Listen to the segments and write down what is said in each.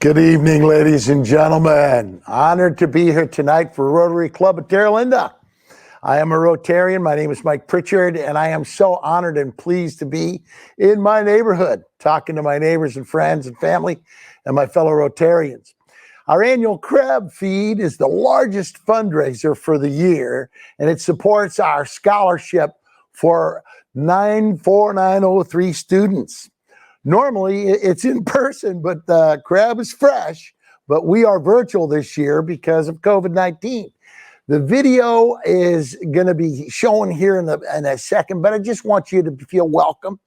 Good evening, ladies and gentlemen. Honored to be here tonight for Rotary Club of Terra. I am a Rotarian. My name is Mike Pritchard, and I am so honored and pleased to be in my neighborhood, talking to my neighbors and friends and family and my fellow Rotarians. Our annual crab feed is the largest fundraiser for the year, and it supports our scholarship for 94903 students. Normally, it's in person, but the crab is fresh, but we are virtual this year because of COVID-19. The video is going to be shown here in a second, but I just want you to feel welcome.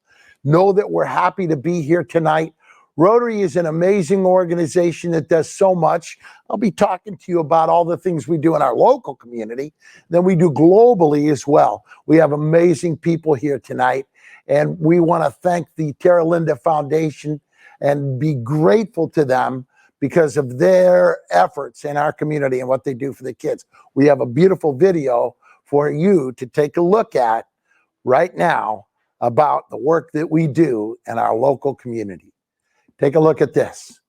Know that we're happy to be here tonight. Rotary is an amazing organization that does so much. I'll be talking to you about all the things we do in our local community, then we do globally as well. We have amazing people here tonight. And we want to thank the Terra Foundation and be grateful to them because of their efforts in our community and what they do for the kids. We have a beautiful video for you to take a look at right now about the work that we do in our local community. Take a look at this.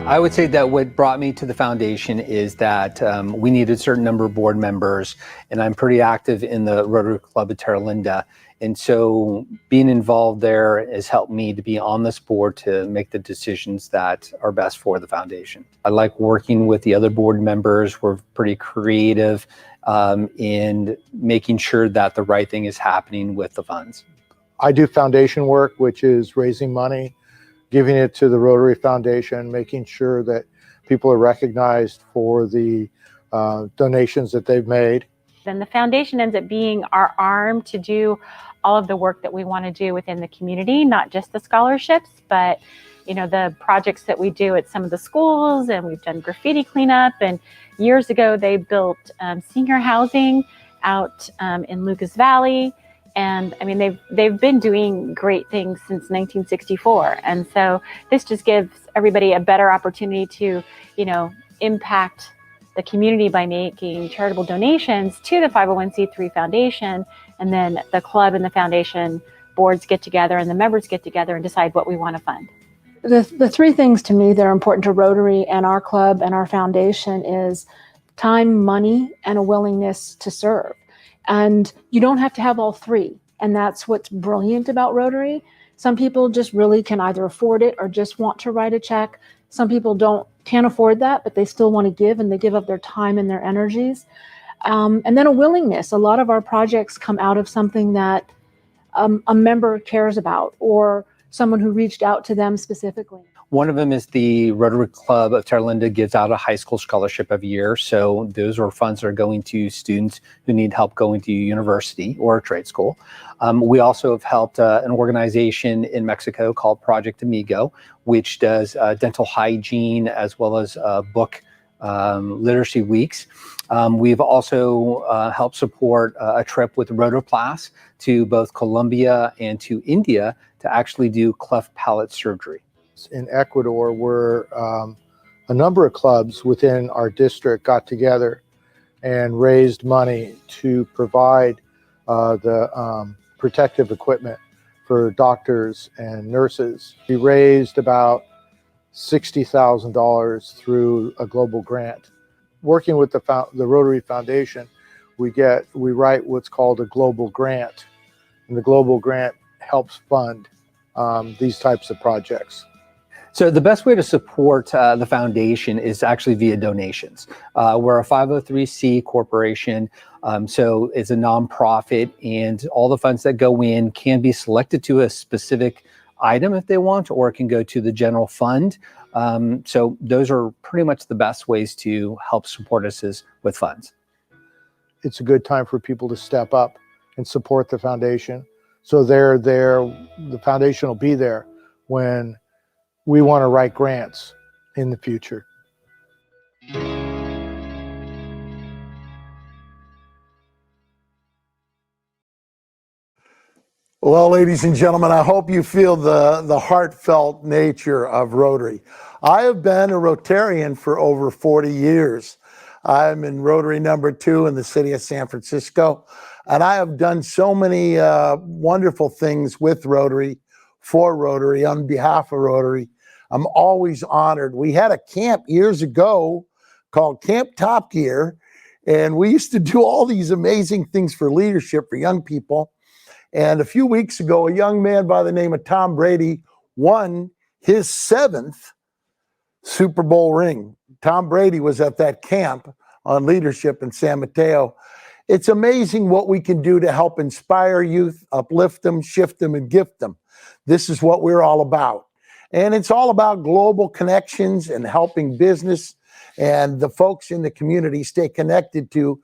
I would say that what brought me to the foundation is that we needed a certain number of board members, and I'm pretty active in the Rotary Club of Terra. And so being involved there has helped me to be on this board to make the decisions that are best for the foundation. I like working with the other board members. We're pretty creative in making sure that the right thing is happening with the funds. I do foundation work, which is raising money, giving it to the Rotary Foundation, making sure that people are recognized for the donations that they've made. Then the foundation ends up being our arm to do all of the work that we want to do within the community, not just the scholarships, but the projects that we do at some of the schools, and we've done graffiti cleanup. And years ago, they built senior housing out in Lucas Valley. And I mean, they've been doing great things since 1964. And so this just gives everybody a better opportunity to, impact the community by making charitable donations to the 501c3 foundation. And then the club and the foundation boards get together and the members get together and decide what we want to fund. The three things to me that are important to Rotary and our club and our foundation is time, money, and a willingness to serve. And you don't have to have all three. And that's what's brilliant about Rotary. Some people just really can either afford it or just want to write a check. Some people can't afford that, but they still want to give, and they give up their time and their energies. And then a willingness. A lot of our projects come out of something that a member cares about, or someone who reached out to them specifically. One of them is the Rotary Club of Terra Linda gives out a high school scholarship every year. So those are funds that are going to students who need help going to university or a trade school. We also have helped an organization in Mexico called Project Amigo, which does dental hygiene as well as book literacy weeks. We've also helped support a trip with Rotoplas to both Colombia and to India to actually do cleft palate surgery. In Ecuador, where a number of clubs within our district got together and raised money to provide the protective equipment for doctors and nurses. We raised about $60,000 through a global grant. Working with the Rotary Foundation, we write what's called a global grant, and the global grant helps fund these types of projects. So the best way to support the foundation is actually via donations. We're a 503c corporation, so it's a nonprofit, and all the funds that go in can be selected to a specific item if they want, or it can go to the general fund. So those are pretty much the best ways to help support us with funds. It's a good time for people to step up and support the foundation. So the foundation will be there when we want to write grants in the future. Well, ladies and gentlemen, I hope you feel the heartfelt nature of Rotary. I have been a Rotarian for over 40 years. I'm in Rotary number 2 in the city of San Francisco, and I have done so many wonderful things with Rotary, for Rotary, on behalf of Rotary. I'm always honored. We had a camp years ago called Camp Top Gear, and we used to do all these amazing things for leadership for young people. And a few weeks ago, a young man by the name of Tom Brady won his 7th Super Bowl ring. Tom Brady was at that camp on leadership in San Mateo. It's amazing what we can do to help inspire youth, uplift them, shift them, and gift them. This is what we're all about. And it's all about global connections and helping business and the folks in the community stay connected to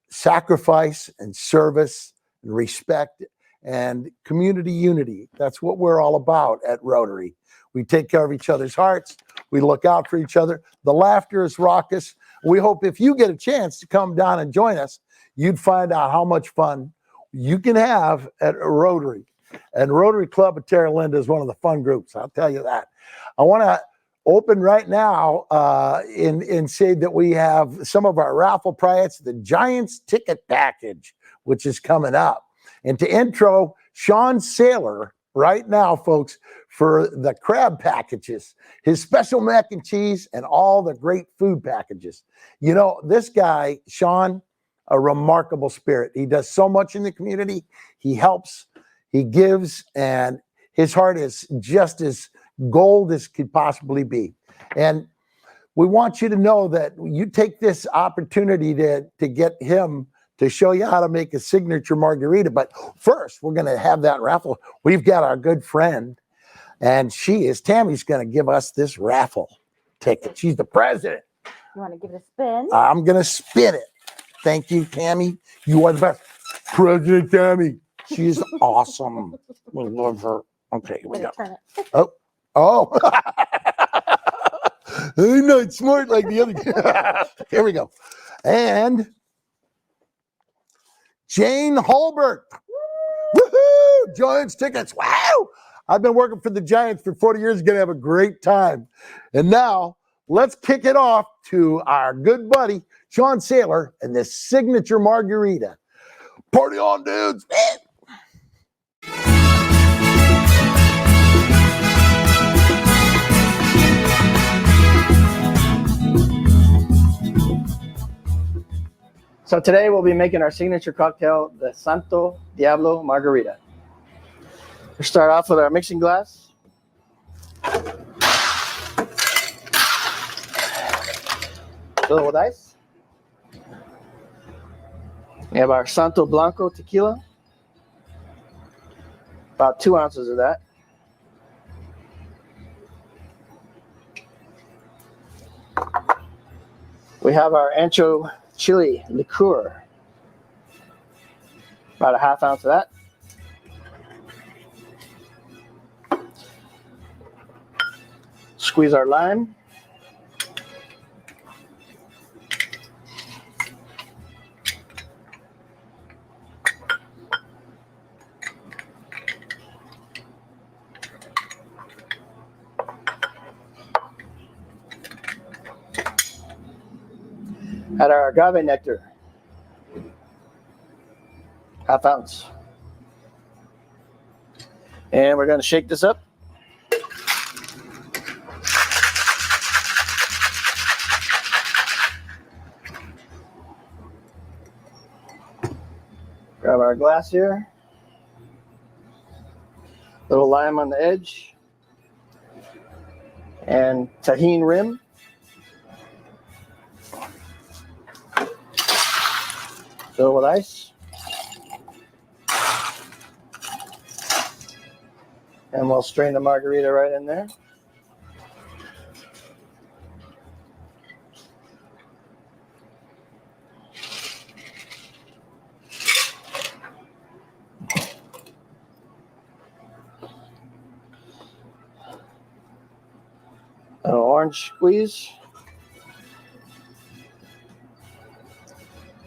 sacrifice and service and respect and community unity. That's what we're all about at Rotary. We take care of each other's hearts. We look out for each other. The laughter is raucous. We hope if you get a chance to come down and join us, you'd find out how much fun you can have at Rotary. And Rotary Club of Terra Linda is one of the fun groups, I'll tell you that. I want to open right now and say that we have some of our raffle prizes, the Giants ticket package, which is coming up. And to intro Sean Saylor right now, folks, for the crab packages, his special mac and cheese, and all the great food packages. You know, this guy, Sean, a remarkable spirit. He does so much in the community. He helps, he gives, and his heart is just as gold as could possibly be. And we want you to know that you take this opportunity to get him to show you how to make a signature margarita. But first, we're going to have that raffle. We've got our good friend, and Tammy's going to give us this raffle ticket. She's the president. You want to give it a spin? I'm going to spin it. Thank you, Tammy. You are the best. President Tammy. She's awesome. We love her. Okay, here we go. Turn it. Oh. I'm not smart like the other guy. Here we go. And Jane Holbert. Woohoo! Giants tickets. Wow! I've been working for the Giants for 40 years. Going to have a great time. And now, let's kick it off to our good buddy, Sean Saylor, and this signature margarita. Party on, dudes. So today we'll be making our signature cocktail, the Santo Diablo Margarita. We'll start off with our mixing glass. Fill it with ice. We have our Santo Blanco tequila. About 2 ounces of that. We have our ancho chili liqueur. About a half ounce of that. Squeeze our lime. Add our agave nectar. Half ounce. And we're going to shake this up. Grab our glass here. Little lime on the edge. And tahini rim. Fill with ice. And we'll strain the margarita right in there. An orange squeeze.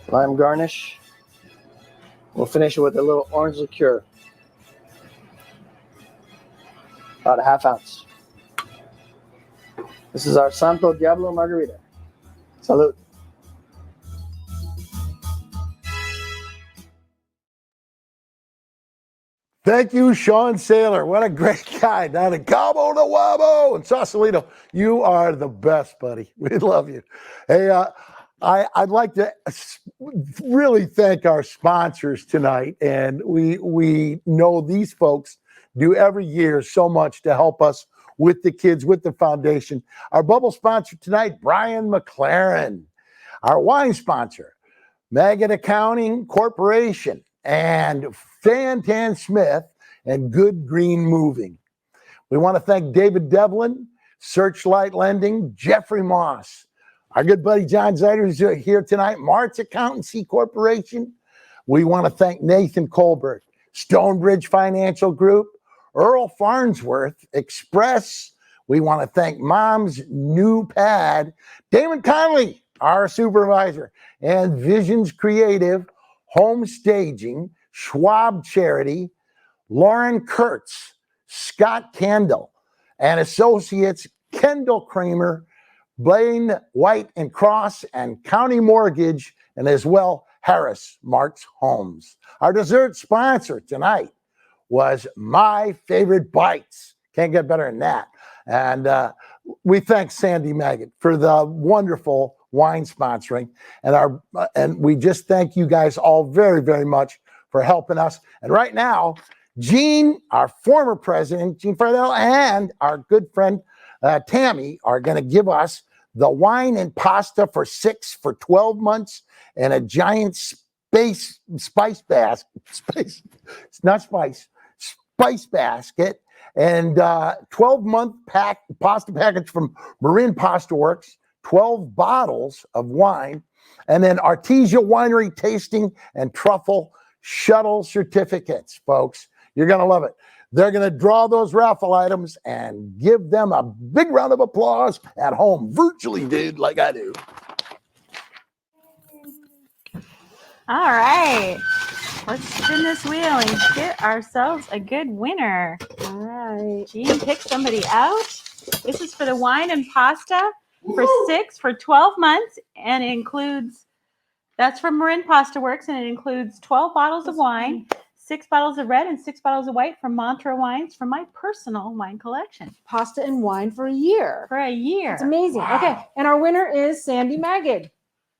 Lime garnish. We'll finish it with a little orange liqueur. About a half ounce. This is our Santo Diablo margarita. Salud. Thank you, Sean Saylor. What a great guy down in Cabo de Wabo and Sausalito. You are the best, buddy. We love you. Hey, I'd like to really thank our sponsors tonight. And we know these folks do every year so much to help us with the kids, with the foundation. Our bubble sponsor tonight, Brian McLaren. Our wine sponsor, Maggot Accounting Corporation, and Fantan Smith and Good Green Moving. We want to thank David Devlin, Searchlight Lending, Jeffrey Moss, our good buddy John Zeider, who's here tonight, Mart's Accountancy Corporation. We want to thank Nathan Colbert, Stonebridge Financial Group, Earl Farnsworth Express. We want to thank Mom's New Pad, Damon Conley, our supervisor, and Visions Creative, Home Staging, Schwab Charity, Lauren Kurtz, Scott Kendall, and Associates Kendall Kramer, Blaine White and Cross, and County Mortgage, and as well Harris Marks Homes. Our dessert sponsor tonight was My Favorite Bites. Can't get better than that. And we thank Sandy Maggot for the wonderful wine sponsoring, and we just thank you guys all very, very much for helping us. And right now, Gene, our former president, Gene Friedel, and our good friend Tammy are going to give us the wine and pasta for 6 for 12 months and a giant spice basket and 12-month pasta package from Marin Pasta Works, 12 bottles of wine, and then Artesia Winery tasting and truffle shuttle certificates, folks. You're going to love it. They're going to draw those raffle items and give them a big round of applause at home, virtually, dude, like I do. All right. Let's spin this wheel and get ourselves a good winner. All right. Gene, pick somebody out. This is for the wine and pasta for 6 for 12 months, and it includes, that's from Marin Pasta Works, and it includes 12 bottles of wine, 6 bottles of red, and 6 bottles of white from Montreux Wines from my personal wine collection. Pasta and wine for a year. For a year. It's amazing. Wow. Okay. And our winner is Sandy Maggot.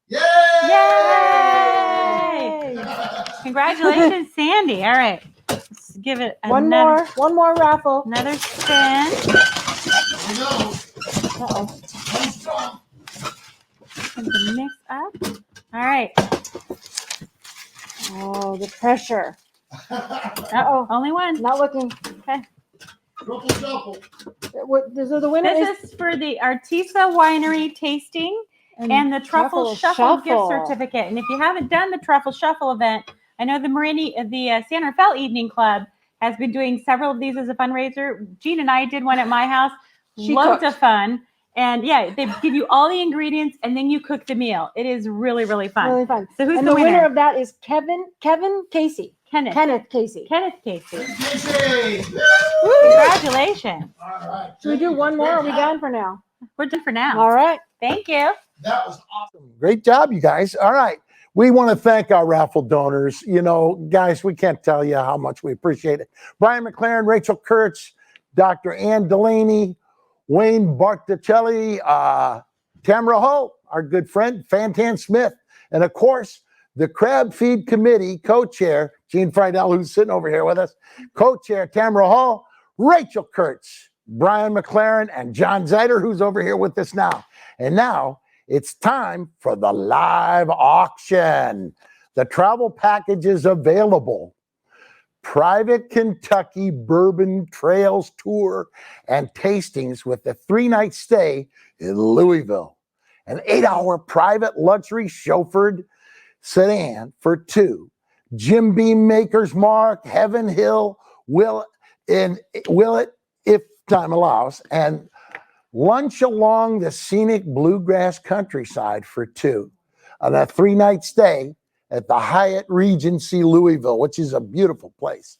Yay! Yay! Congratulations, Sandy. All right. Let's give it One more raffle. Another spin. Uh-oh. And the mix up. All right. Oh, the pressure. Uh-oh. Only one. Not looking. Okay. What, so the winner This is for the Artisa Winery tasting and the Truffle Shuffle gift certificate. And if you haven't done the Truffle Shuffle event, I know the San Rafael Evening Club has been doing several of these as a fundraiser. Jean and I did one at my house. Loads of fun. And yeah, they give you all the ingredients and then you cook the meal. It is really, really fun. Really fun. So who's and the winner? Of that is Kenneth Casey. Kenneth Casey. Congratulations. All right. Should we do one more? Or are we done for now? We're done for now. All right. Thank you. That was awesome. Great job, you guys. All right. We want to thank our raffle donors. You know, guys, we can't tell you how much we appreciate it. Brian McLaren, Rachel Kurtz, Dr. Ann Delaney, Wayne Barticelli, Tamara Holt, our good friend, Fantan Smith, and of course, the Crab Feed Committee co-chair, Gene Friedel, who's sitting over here with us, co-chair Tamara Hall, Rachel Kurtz, Brian McLaren, and John Zeider, who's over here with us now. And now it's time for the live auction. The travel package is available. Private Kentucky Bourbon Trails Tour and tastings with a 3-night stay in Louisville. An 8-hour private luxury chauffeured sedan for 2. Jim Beam Maker's Mark, Heaven Hill, Will It, if time allows, and lunch along the scenic bluegrass countryside for 2. On a 3-night stay at the Hyatt Regency Louisville, which is a beautiful place.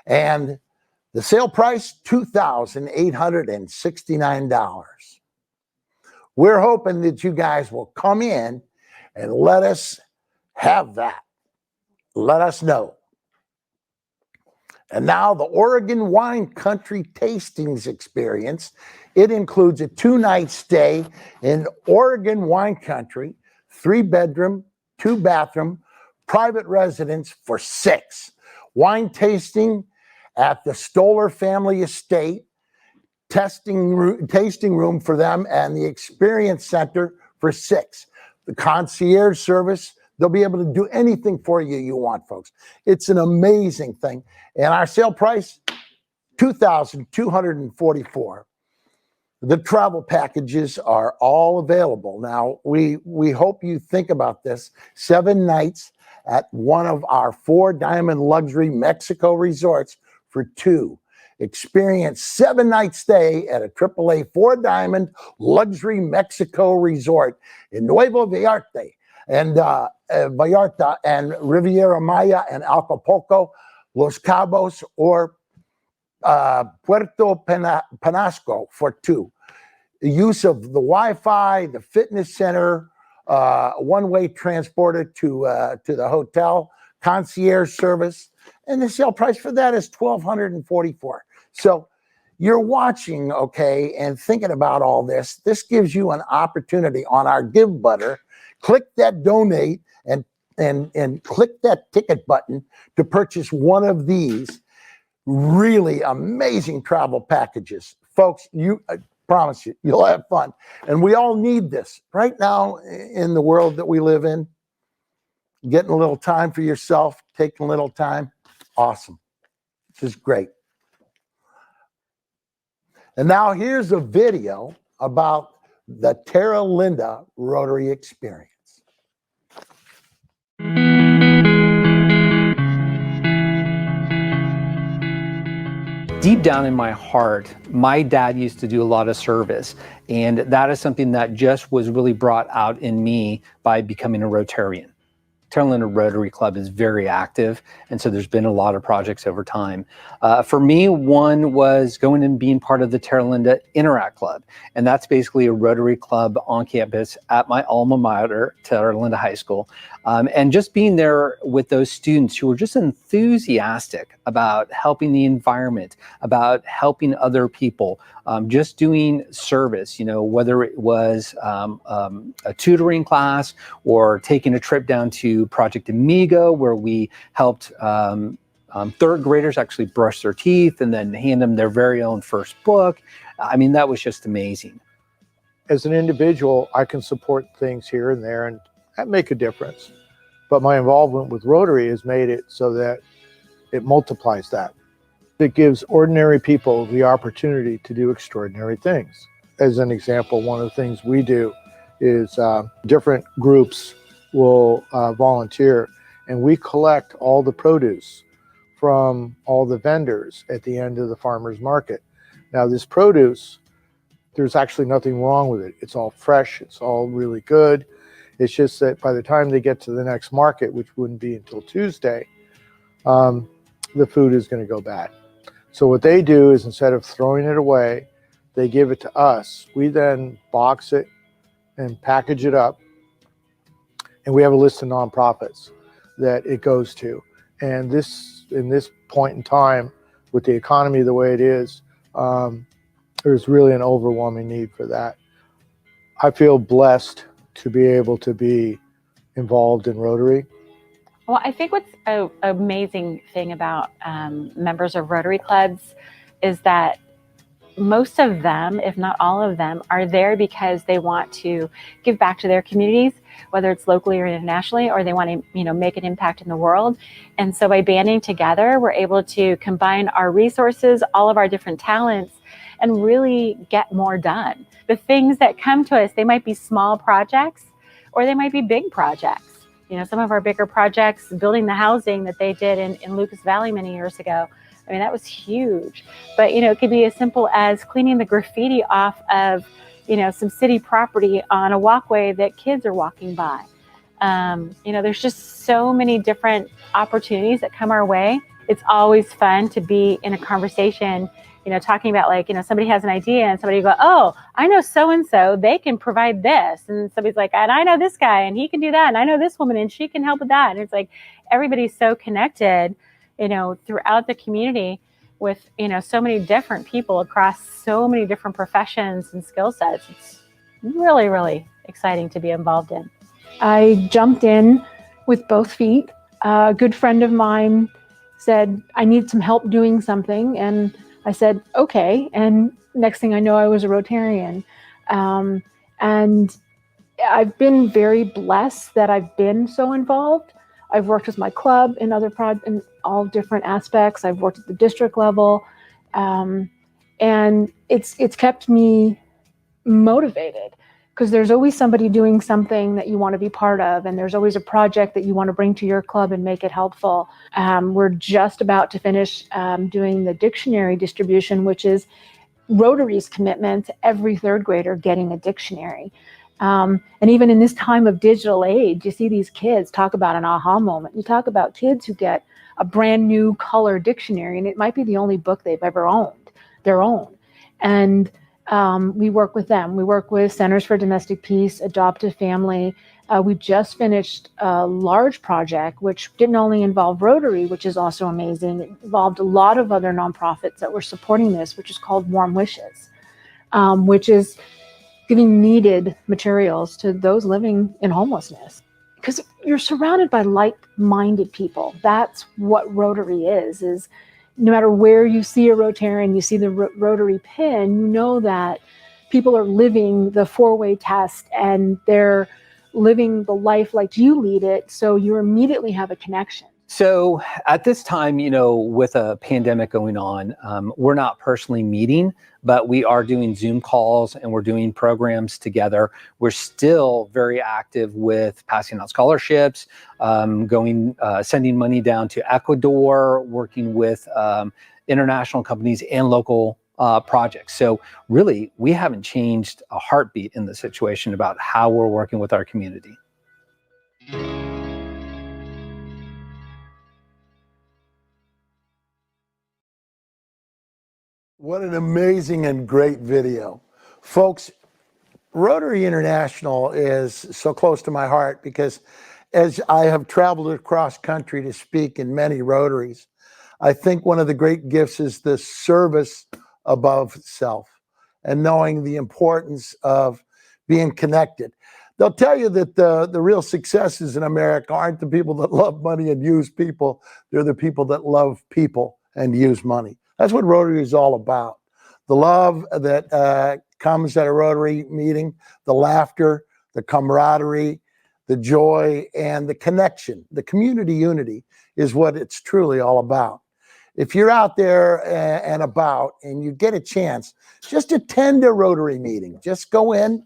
And the sale price, $2,869. We're hoping that you guys will come in and let us have that. Let us know. And now the Oregon Wine Country Tastings Experience. It includes a 2-night stay in Oregon Wine Country, 3-bedroom, 2-bathroom, private residence for 6. Wine tasting at the Stoller Family Estate, tasting room for them, and the Experience Center for 6. The concierge service, they'll be able to do anything for you want, folks. It's an amazing thing. And our sale price, $2,244. The travel packages are all available. Now, we hope you think about this. 7 nights at one of our 4 Diamond Luxury Mexico resorts for 2. Experience 7-night stay at a AAA 4 Diamond Luxury Mexico resort in Nuevo Vallarta and Vallarta and Riviera Maya and Acapulco, Los Cabos, or Puerto Penasco for 2. The use of the Wi-Fi, the fitness center, one-way transported to the hotel, concierge service, and the sale price for that is $1,244. So you're watching, okay, and thinking about all this. This gives you an opportunity on our Give Butter. Click that donate and click that ticket button to purchase one of these really amazing travel packages. Folks, I promise you, you'll have fun. And we all need this right now in the world that we live in. Getting a little time for yourself, taking a little time, awesome. This is great. And now here's a video about the Terra Linda Rotary experience. Deep down in my heart, my dad used to do a lot of service, and that is something that just was really brought out in me by becoming a Rotarian. Terra Linda Rotary Club is very active, and so there's been a lot of projects over time. For me, one was going and being part of the Terra Linda Interact Club, and that's basically a Rotary Club on campus at my alma mater, Terra Linda High School, and just being there with those students who were just enthusiastic about helping the environment, about helping other people, just doing service, you know, whether it was a tutoring class or taking a trip down to Project Amigo, where we helped 3rd graders actually brush their teeth and then hand them their very own first book. I mean, that was just amazing. As an individual, I can support things here and there and that make a difference. But my involvement with Rotary has made it so that it multiplies that. It gives ordinary people the opportunity to do extraordinary things. As an example, one of the things we do is different groups will volunteer, and we collect all the produce from all the vendors at the end of the farmer's market. Now, this produce, there's actually nothing wrong with it. It's all fresh, it's all really good. It's just that by the time they get to the next market, which wouldn't be until Tuesday, the food is going to go bad. So what they do is, instead of throwing it away, they give it to us. We then box it and package it up, and we have a list of nonprofits that it goes to. And this, in this point in time, with the economy the way it is, there's really an overwhelming need for that. I feel blessed to be able to be involved in Rotary. Well, I think what's an amazing thing about members of Rotary clubs is that most of them, if not all of them, are there because they want to give back to their communities, whether it's locally or internationally, or they want to, make an impact in the world. And so by banding together, we're able to combine our resources, all of our different talents, and really get more done. The things that come to us, they might be small projects or they might be big projects. Some of our bigger projects, building the housing that they did in Lucas Valley many years ago, I mean, that was huge. But, it could be as simple as cleaning the graffiti off of, some city property on a walkway that kids are walking by. There's just so many different opportunities that come our way. It's always fun to be in a conversation, talking about somebody has an idea and somebody go, oh, I know so-and-so, they can provide this. And somebody's like, and I know this guy and he can do that. And I know this woman and she can help with that. And it's like, everybody's so connected, throughout the community with, so many different people across so many different professions and skill sets. It's really, really exciting to be involved in. I jumped in with both feet. A good friend of mine said, I need some help doing something. And I said, okay. And next thing I know, I was a Rotarian. And I've been very blessed that I've been so involved. I've worked with my club in in all different aspects. I've worked at the district level. And it's kept me motivated, because there's always somebody doing something that you want to be part of. And there's always a project that you want to bring to your club and make it helpful. We're just about to finish doing the dictionary distribution, which is Rotary's commitment to every third grader getting a dictionary. And even in this time of digital age, you see these kids talk about an aha moment. You talk about kids who get a brand new color dictionary, and it might be the only book they've ever owned, their own. And we work with them. We work with Centers for Domestic Peace, Adoptive Family. We just finished a large project, which didn't only involve Rotary, which is also amazing. It involved a lot of other nonprofits that were supporting this, which is called Warm Wishes, which is giving needed materials to those living in homelessness. Because you're surrounded by like-minded people. That's what Rotary is no matter where you see a Rotarian, you see the Rotary pin, you know that people are living the four-way test and they're living the life like you lead it, so you immediately have a connection. So at this time, with a pandemic going on, we're not personally meeting, but we are doing Zoom calls and we're doing programs together. We're still very active with passing out scholarships, sending money down to Ecuador, working with international companies and local projects. So really, we haven't changed a heartbeat in the situation about how we're working with our community. What an amazing and great video. Folks, Rotary International is so close to my heart because as I have traveled across country to speak in many Rotaries, I think one of the great gifts is the service above self and knowing the importance of being connected. They'll tell you that the real successes in America aren't the people that love money and use people. They're the people that love people and use money. That's what Rotary is all about. The love that comes at a Rotary meeting, the laughter, the camaraderie, the joy, and the connection. The community unity is what it's truly all about. If you're out there and about and you get a chance, just attend a Rotary meeting. Just go in,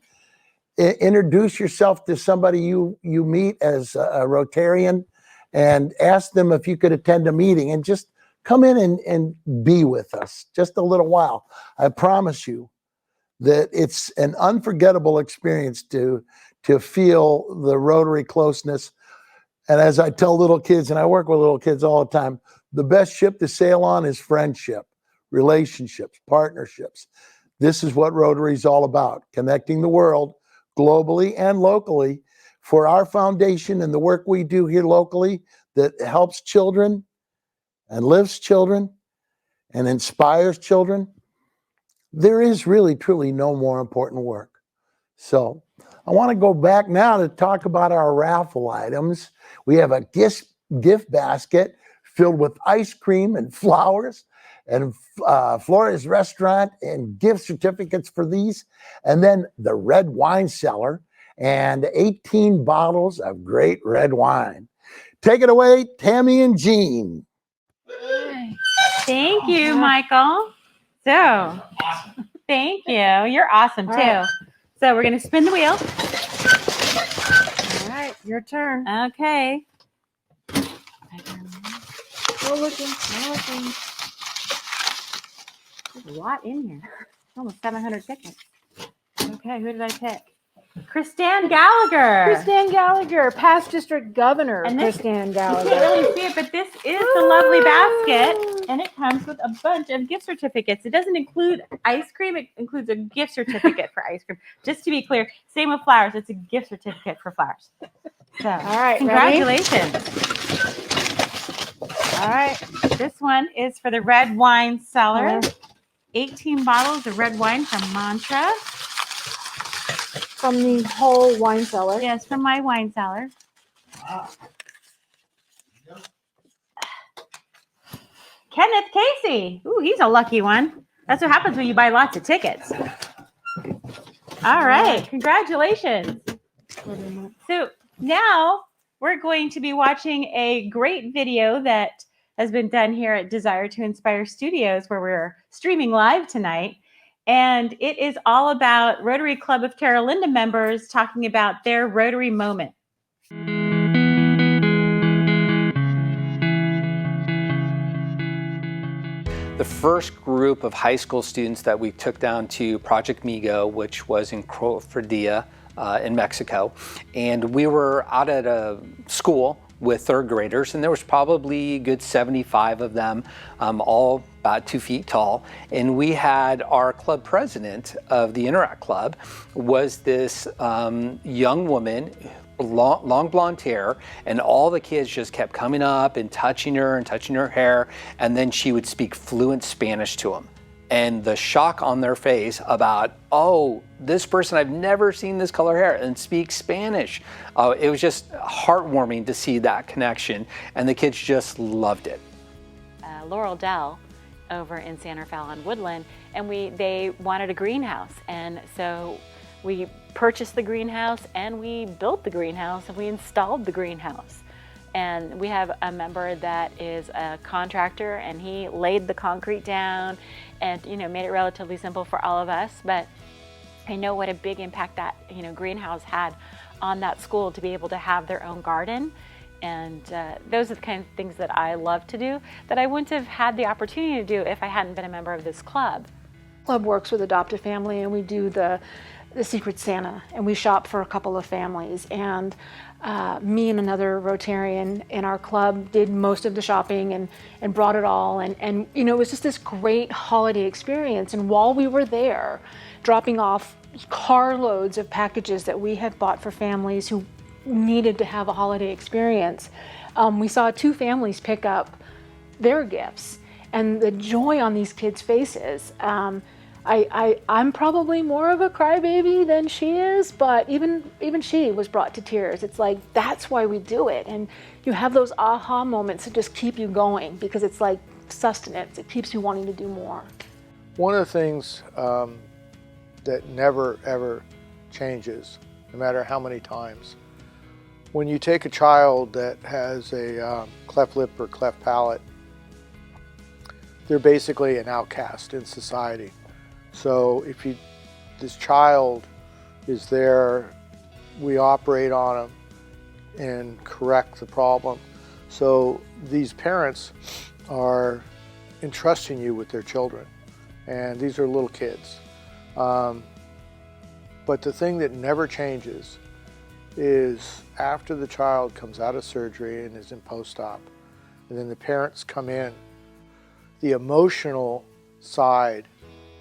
introduce yourself to somebody you meet as a Rotarian, and ask them if you could attend a meeting, and just come in and be with us just a little while. I promise you that it's an unforgettable experience to feel the Rotary closeness. And as I tell little kids, and I work with little kids all the time, the best ship to sail on is friendship, relationships, partnerships. This is what Rotary is all about, connecting the world globally and locally for our foundation and the work we do here locally that helps children and lifts children and inspires children. There is really, truly no more important work. So I want to go back now to talk about our raffle items. We have a gift basket filled with ice cream and flowers and Flores Restaurant and gift certificates for these. And then the red wine cellar and 18 bottles of great red wine. Take it away, Tammy and Jean. Thank you, Michael. So, thank you. You're awesome too. So we're going to spin the wheel. All right, your turn. Okay. No looking, no looking. There's a lot in here. Almost 700 tickets. Okay, who did I pick? Kristan Gallagher. Kristan Gallagher, past district governor. And this- Kristan You Gallagher. can't really see it, but this is the lovely basket, and it comes with a bunch of gift certificates. It doesn't include ice cream; it includes a gift certificate for ice cream. Just to be clear, same with flowers; it's a gift certificate for flowers. So, All right, congratulations! All right. This one is for the red wine cellar. Uh-huh. 18 bottles of red wine from Mantra. From the whole wine cellar. Yes, from my wine cellar. Kenneth Casey. Ooh, he's a lucky one. That's what happens when you buy lots of tickets. All right, congratulations. So now we're going to be watching a great video that has been done here at Desire to Inspire Studios, where we're streaming live tonight. And it is all about Rotary Club of Terra Linda members talking about their Rotary moment. The first group of high school students that we took down to Project Migo, which was in Cofradía in Mexico, and we were out at a school with third graders, and there was probably a good 75 of them, all about 2 feet tall. And we had our club president of the Interact Club was this young woman, long blonde hair, and all the kids just kept coming up and touching her hair, and then she would speak fluent Spanish to them. And the shock on their face about, oh, this person, I've never seen this color hair and speak Spanish. It was just heartwarming to see that connection, and the kids just loved it. Laurel Dell over in San Rafael on Woodland, and they wanted a greenhouse, and so we purchased the greenhouse and we built the greenhouse and we installed the greenhouse. And we have a member that is a contractor, and he laid the concrete down and made it relatively simple for all of us. But I know what a big impact that greenhouse had on that school to be able to have their own garden. And those are the kind of things that I love to do that I wouldn't have had the opportunity to do if I hadn't been a member of this club. Club works with adoptive family, and we do the Secret Santa, and we shop for a couple of families. And me and another Rotarian in our club did most of the shopping and brought it all. And it was just this great holiday experience. And while we were there, dropping off carloads of packages that we had bought for families who needed to have a holiday experience, we saw 2 families pick up their gifts, and the joy on these kids' faces. I'm probably more of a crybaby than she is, but even she was brought to tears. It's like, that's why we do it. And you have those aha moments that just keep you going, because it's like sustenance. It keeps you wanting to do more. One of the things that never ever changes, no matter how many times, When you take a child that has a cleft lip or cleft palate, they're basically an outcast in society. So if this child is there, we operate on them and correct the problem. So these parents are entrusting you with their children, and these are little kids. But the thing that never changes is after the child comes out of surgery and is in post-op, and then the parents come in, the emotional side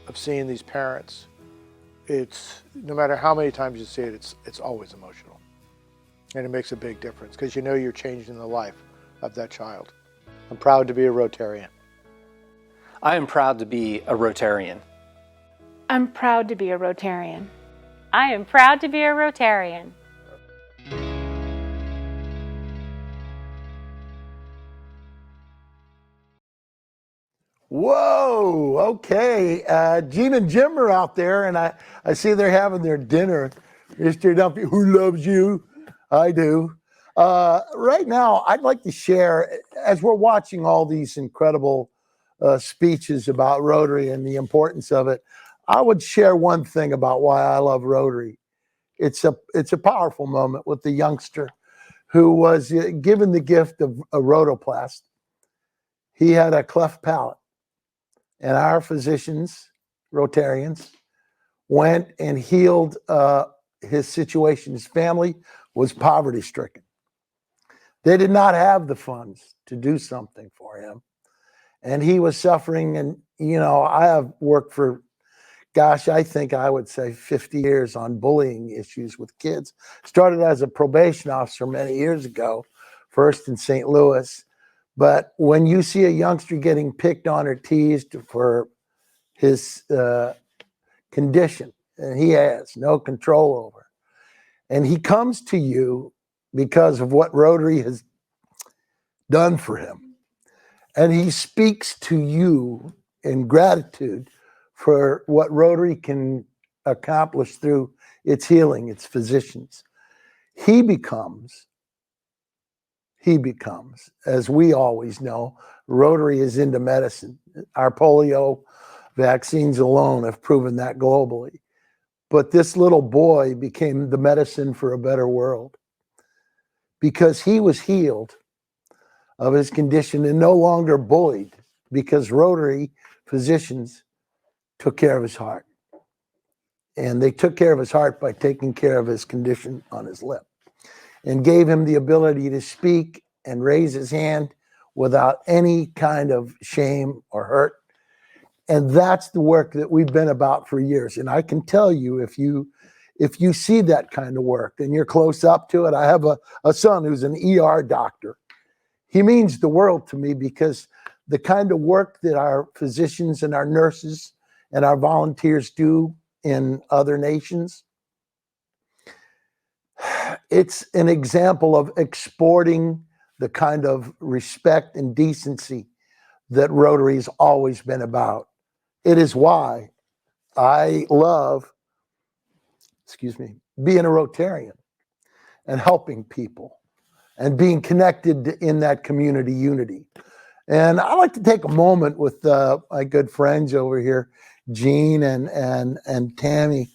of seeing these parents, it's, no matter how many times you see it, it's always emotional. And it makes a big difference because you know you're changing the life of that child. I'm proud to be a Rotarian. I am proud to be a Rotarian. I'm proud to be a Rotarian. I am proud to be a Rotarian. Whoa, okay. Gene and Jim are out there, and I see they're having their dinner. Mr. Dumpy, who loves you? I do. Right now, I'd like to share, as we're watching all these incredible speeches about Rotary and the importance of it, I would share one thing about why I love Rotary. It's a powerful moment with the youngster who was given the gift of a rotoplast. He had a cleft palate. And our physicians, Rotarians, went and healed his situation. His family was poverty stricken. They did not have the funds to do something for him. And he was suffering. And, you know, I have worked for, gosh, I think I would say 50 years on bullying issues with kids. Started as a probation officer many years ago, first in St. Louis. But when you see a youngster getting picked on or teased for his condition, and he has no control over, and he comes to you because of what Rotary has done for him, and he speaks to you in gratitude for what Rotary can accomplish through its healing, its physicians, he becomes, as we always know, Rotary is into medicine. Our polio vaccines alone have proven that globally. But this little boy became the medicine for a better world because he was healed of his condition and no longer bullied because Rotary physicians took care of his heart. And they took care of his heart by taking care of his condition on his lip and gave him the ability to speak and raise his hand without any kind of shame or hurt. And that's the work that we've been about for years. And I can tell you, if you see that kind of work and you're close up to it, I have a son who's an ER doctor. He means the world to me because the kind of work that our physicians and our nurses and our volunteers do in other nations, it's an example of exporting the kind of respect and decency that Rotary's always been about. It is why I love, being a Rotarian and helping people and being connected in that community unity. And I like to take a moment with my good friends over here, Gene and Tammy,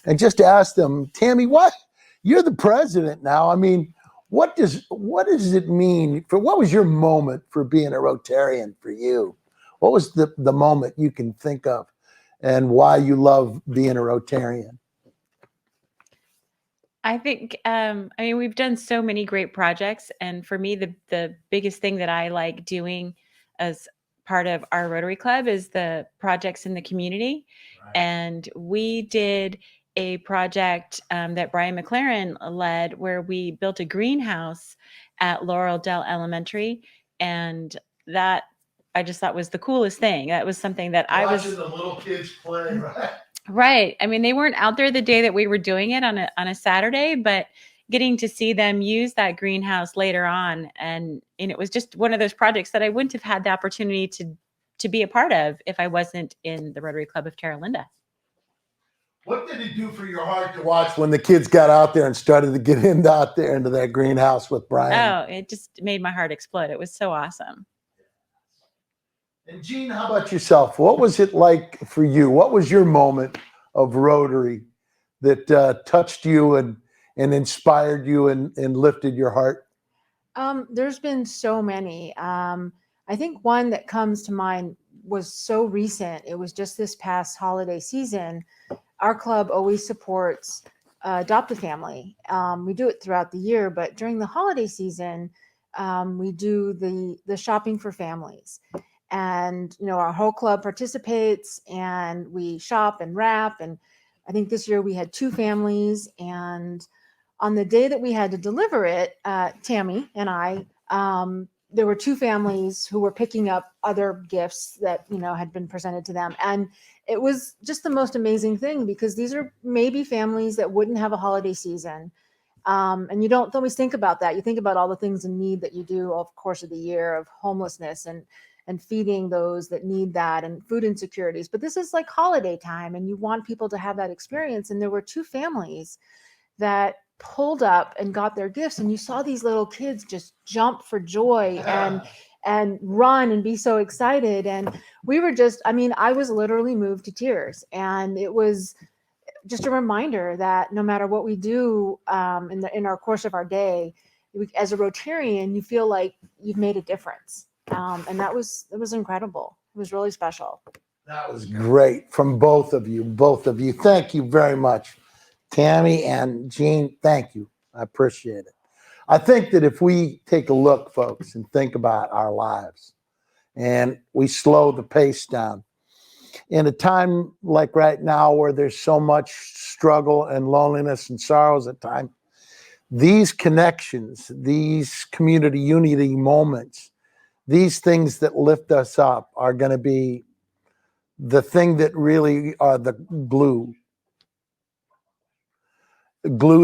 and just ask them, Tammy, what? You're the president now. I mean, what does it mean what was your moment for being a Rotarian for you? What was the moment you can think of and why you love being a Rotarian? I think, we've done so many great projects. And for me, the biggest thing that I like doing as part of our Rotary Club is the projects in the community. Right. And we did a project that Brian McLaren led where we built a greenhouse at Laurel Dell Elementary. And that I just thought was the coolest thing. That was something that Watching the little kids play, right? Right. I mean, they weren't out there the day that we were doing it on a Saturday, but getting to see them use that greenhouse later on. And it was just one of those projects that I wouldn't have had the opportunity to be a part of if I wasn't in the Rotary Club of Terra Linda. What did it do for your heart to watch when the kids got out there and started to get out there into that greenhouse with Brian? Oh, it just made my heart explode. It was so awesome. And Gene, how about yourself? What was it like for you? What was your moment of Rotary that touched you and inspired you and lifted your heart? There's been so many. I think one that comes to mind was so recent. It was just this past holiday season. Our club always supports adopt a family. We do it throughout the year, but during the holiday season, we do the shopping for families. And, our whole club participates and we shop and wrap. And I think this year we had 2 families. And on the day that we had to deliver it, Tammy and I, there were 2 families who were picking up other gifts that, had been presented to them. And it was just the most amazing thing because these are maybe families that wouldn't have a holiday season. And you don't always think about that. You think about all the things in need that you do over the course of the year of homelessness and feeding those that need that and food insecurities. But this is like holiday time and you want people to have that experience. And there were 2 families that pulled up and got their gifts, and you saw these little kids just jump for joy and run and be so excited. And we were just, I was literally moved to tears. And it was just a reminder that no matter what we do in our course of our day, as a Rotarian, you feel like you've made a difference. And it was incredible. It was really special. That was great from both of you. Thank you very much. Tammy and Gene, thank you. I appreciate it. I think that if we take a look, folks, and think about our lives and we slow the pace down in a time like right now where there's so much struggle and loneliness and sorrows at times, these connections, these community unity moments, these things that lift us up are going to be the thing that really are the glue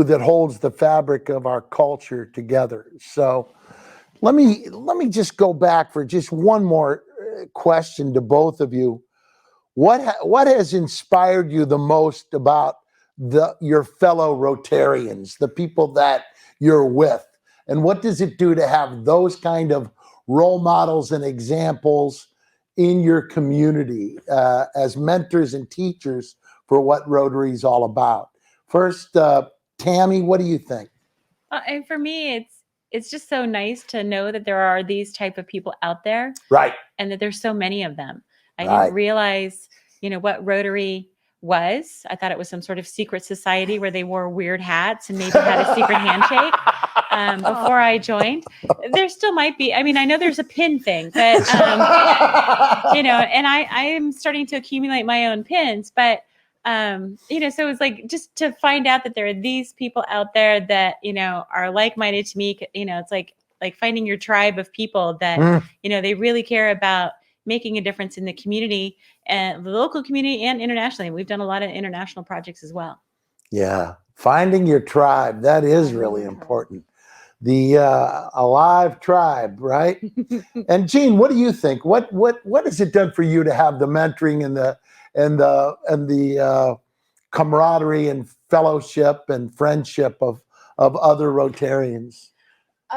that holds the fabric of our culture together. So let me just go back for just one more question to both of you. What has inspired you the most about your fellow Rotarians, the people that you're with? And what does it do to have those kind of role models and examples in your community as mentors and teachers for what Rotary is all about? First, Tammy, what do you think? And for me, it's just so nice to know that there are these type of people out there, right? And that there's so many of them. I Right. didn't realize, what Rotary was. I thought it was some sort of secret society where they wore weird hats and maybe had a secret handshake before I joined. There still might be. I know there's a pin thing, but and I am starting to accumulate my own pins, but. So it was like just to find out that there are these people out there that, are like-minded to me, it's like finding your tribe of people that, they really care about making a difference in the community and the local community and internationally. We've done a lot of international projects as well. Yeah. Finding your tribe. That is really important. The alive tribe, right? And Gene, what do you think? What has it done for you to have the mentoring and the camaraderie and fellowship and friendship of other Rotarians?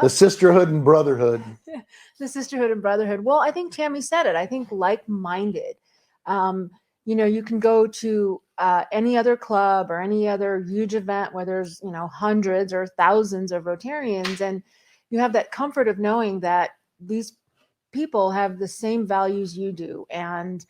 The sisterhood and brotherhood. The sisterhood and brotherhood. Well, I think Tammy said it. I think like-minded. You can go to any other club or any other huge event where there's, hundreds or thousands of Rotarians, and you have that comfort of knowing that these people have the same values you do, and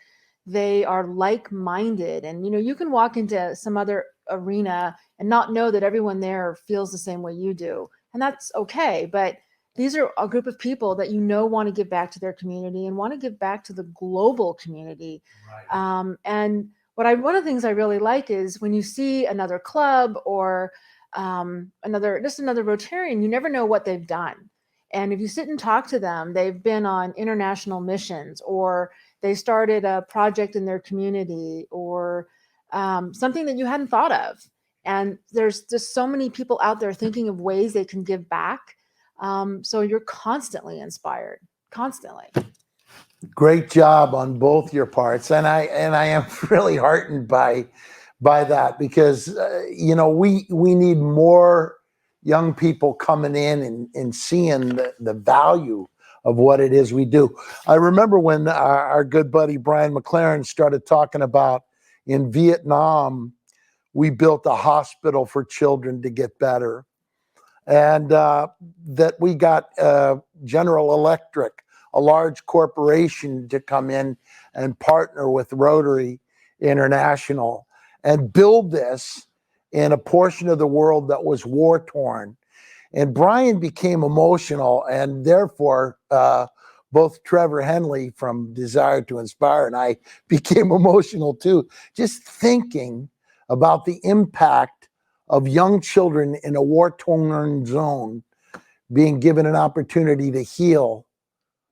they are like-minded. And, you can walk into some other arena and not know that everyone there feels the same way you do. And that's okay. But these are a group of people that want to give back to their community and want to give back to the global community. Right. And one of the things I really like is when you see another club or another Rotarian, you never know what they've done. And if you sit and talk to them, they've been on international missions, or they started a project in their community, or something that you hadn't thought of. And there's just so many people out there thinking of ways they can give back. So you're constantly inspired, constantly. Great job on both your parts. And I am really heartened by by that because, you know, we need more young people coming in and seeing the value of what it is we do. I remember when our good buddy Brian McLaren started talking about in Vietnam, we built a hospital for children to get better. And that we got General Electric, a large corporation, to come in and partner with Rotary International and build this in a portion of the world that was war-torn. And Brian became emotional, and therefore both Trevor Henley from Desire to Inspire and I became emotional too, just thinking about the impact of young children in a war-torn zone being given an opportunity to heal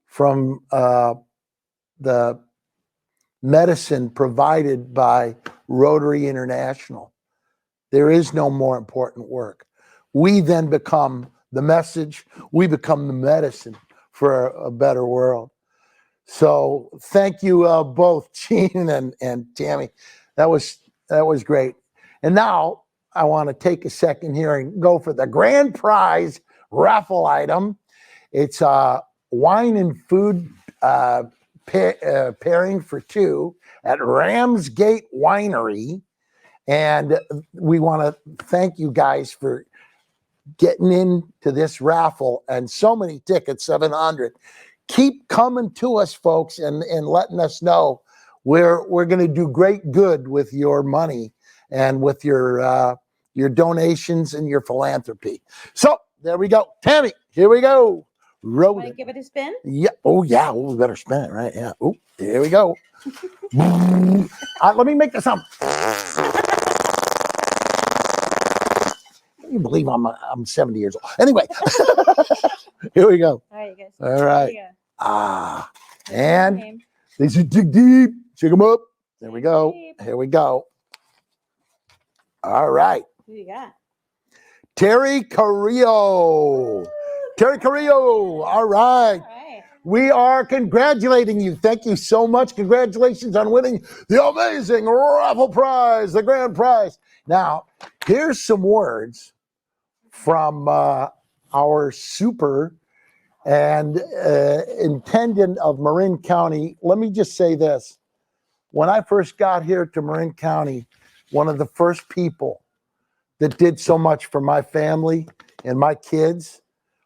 from the medicine provided by Rotary International. There is no more important work. We then become the message, we become the medicine for a better world. So thank you both, Gene and Tammy. That was great. And now I want to take a second here and go for the grand prize raffle item. It's a wine and food pairing for two at Ramsgate Winery. And we want to thank you guys for getting into this raffle, and so many tickets, 700. Keep coming to us, folks, and letting us know. We're going to do great good with your money and with your donations and your philanthropy. So there we go. Tammy, here we go. Want to give it a spin? Yeah. Oh, yeah. Oh, we better spin it, right? Yeah. Oh, here we go. Let me make the sound. Can you believe I'm 70 years old? Anyway, here we go. All right, you guys. All right. Here And these are dig deep. Check them up. There we go. Deep. Here we go. All right. Who you got? Terry Carrillo. Terry Carrillo. All right. All right. We are congratulating you. Thank you so much. Congratulations on winning the amazing raffle prize, the grand prize. Now, here's some words from our super and intendant of Marin County. Let me just say this. When I first got here to Marin County, one of the first people that did so much for my family and my kids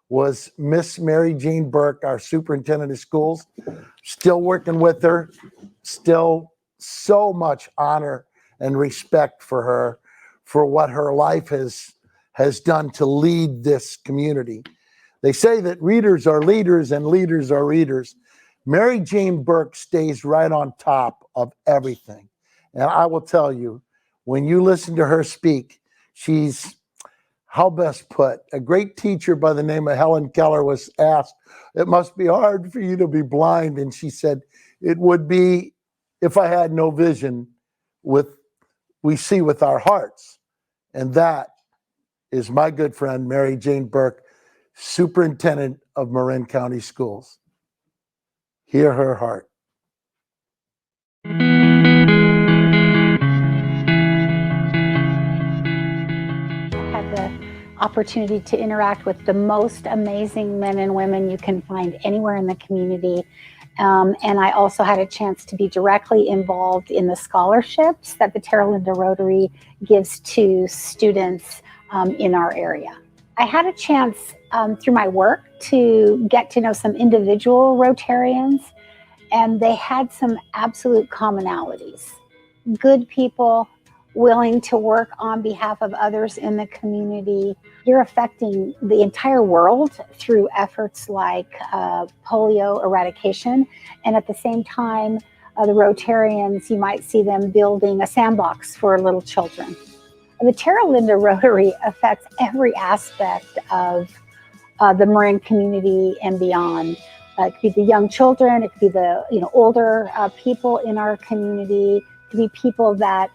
was Miss Mary Jane Burke, our superintendent of schools. Still working with her, still so much honor and respect for her, for what her life has done to lead this community. They say that readers are leaders and leaders are readers. Mary Jane Burke stays right on top of everything. And I will tell you, when you listen to her speak, she's, how best put, a great teacher by the name of Helen Keller was asked, it must be hard for you to be blind. And she said, it would be if I had no vision we see with our hearts. And that is my good friend, Mary Jane Burke, superintendent of Marin County Schools. Hear her heart. Had the opportunity to interact with the most amazing men and women you can find anywhere in the community. And I also had a chance to be directly involved in the scholarships that the Terra Linda Rotary gives to students in our area. I had a chance through my work to get to know some individual Rotarians, and they had some absolute commonalities. Good people, willing to work on behalf of others in the community. You're affecting the entire world through efforts like polio eradication. And at the same time, the Rotarians, you might see them building a sandbox for little children. The Terra Linda Rotary affects every aspect of the Marin community and beyond. It could be the young children, it could be the older people in our community, it could be people that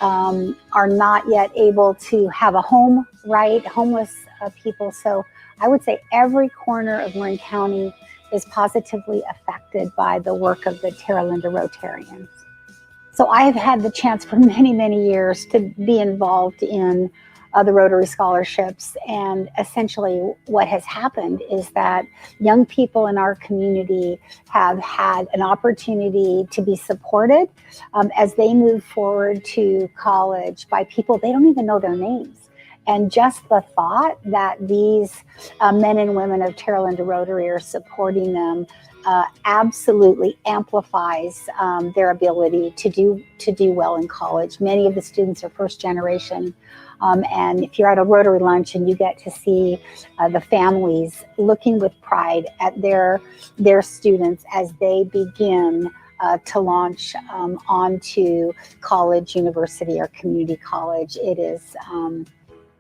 are not yet able to have a home, right? Homeless people. So I would say every corner of Marin County is positively affected by the work of the Terra Linda Rotarians. So I've had the chance for many, many years to be involved in the Rotary scholarships. And essentially what has happened is that young people in our community have had an opportunity to be supported as they move forward to college by people they don't even know their names. And just the thought that these men and women of Terra Linda Rotary are supporting them absolutely amplifies their ability to do well in college. Many of the students are first generation. And if you're at a Rotary lunch and you get to see the families looking with pride at their students as they begin to launch onto college, university, or community college,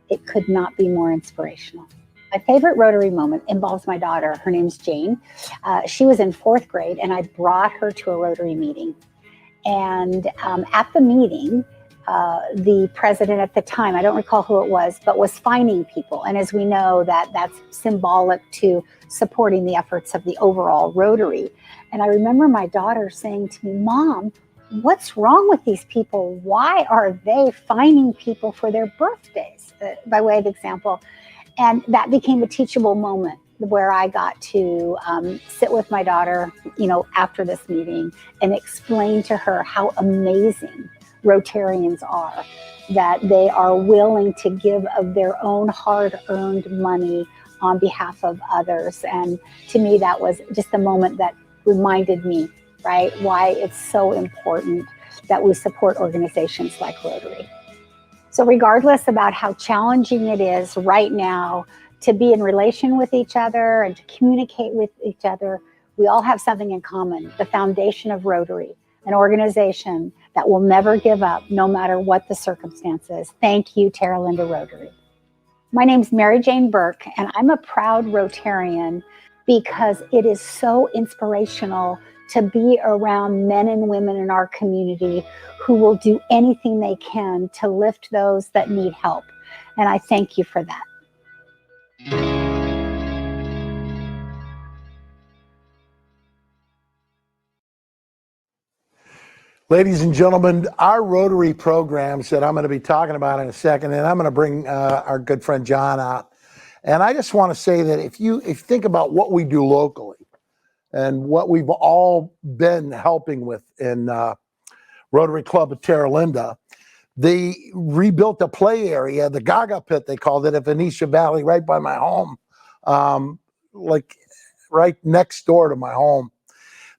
it could not be more inspirational. My favorite Rotary moment involves my daughter. Her name's Jane. She was in 4th grade, and I brought her to a Rotary meeting. And at the meeting, the president at the time, I don't recall who it was, but was fining people. And as we know, that's symbolic to supporting the efforts of the overall Rotary. And I remember my daughter saying to me, "Mom, what's wrong with these people? Why are they fining people for their birthdays?" By way of example. And that became a teachable moment where I got to sit with my daughter, after this meeting and explain to her how amazing Rotarians are, that they are willing to give of their own hard-earned money on behalf of others. And to me, that was just a moment that reminded me, right, why it's so important that we support organizations like Rotary. So regardless about how challenging it is right now to be in relation with each other and to communicate with each other, we all have something in common: the foundation of Rotary, an organization that will never give up no matter what the circumstances. Thank you, Terra Linda Rotary. My name's Mary Jane Burke, and I'm a proud Rotarian because it is so inspirational to be around men and women in our community who will do anything they can to lift those that need help. And I thank you for that. Ladies and gentlemen, our Rotary programs that I'm going to be talking about in a second, and I'm going to bring our good friend John out. And I just want to say that if you think about what we do locally and what we've all been helping with in Rotary Club of Terra Linda, they rebuilt a play area, the Gaga Pit, they called it, at Venetia Valley, right by my home, like right next door to my home.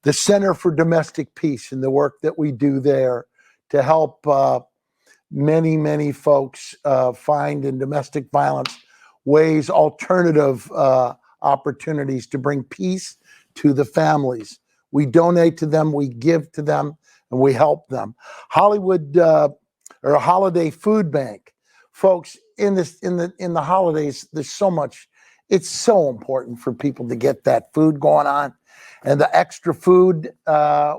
The Center for Domestic Peace and the work that we do there to help many, many folks find in domestic violence ways, alternative opportunities to bring peace to the families. We donate to them, we give to them, and we help them. Hollywood or a Holiday Food Bank, folks. In the holidays, there's so much. It's so important for people to get that food going on, and the extra food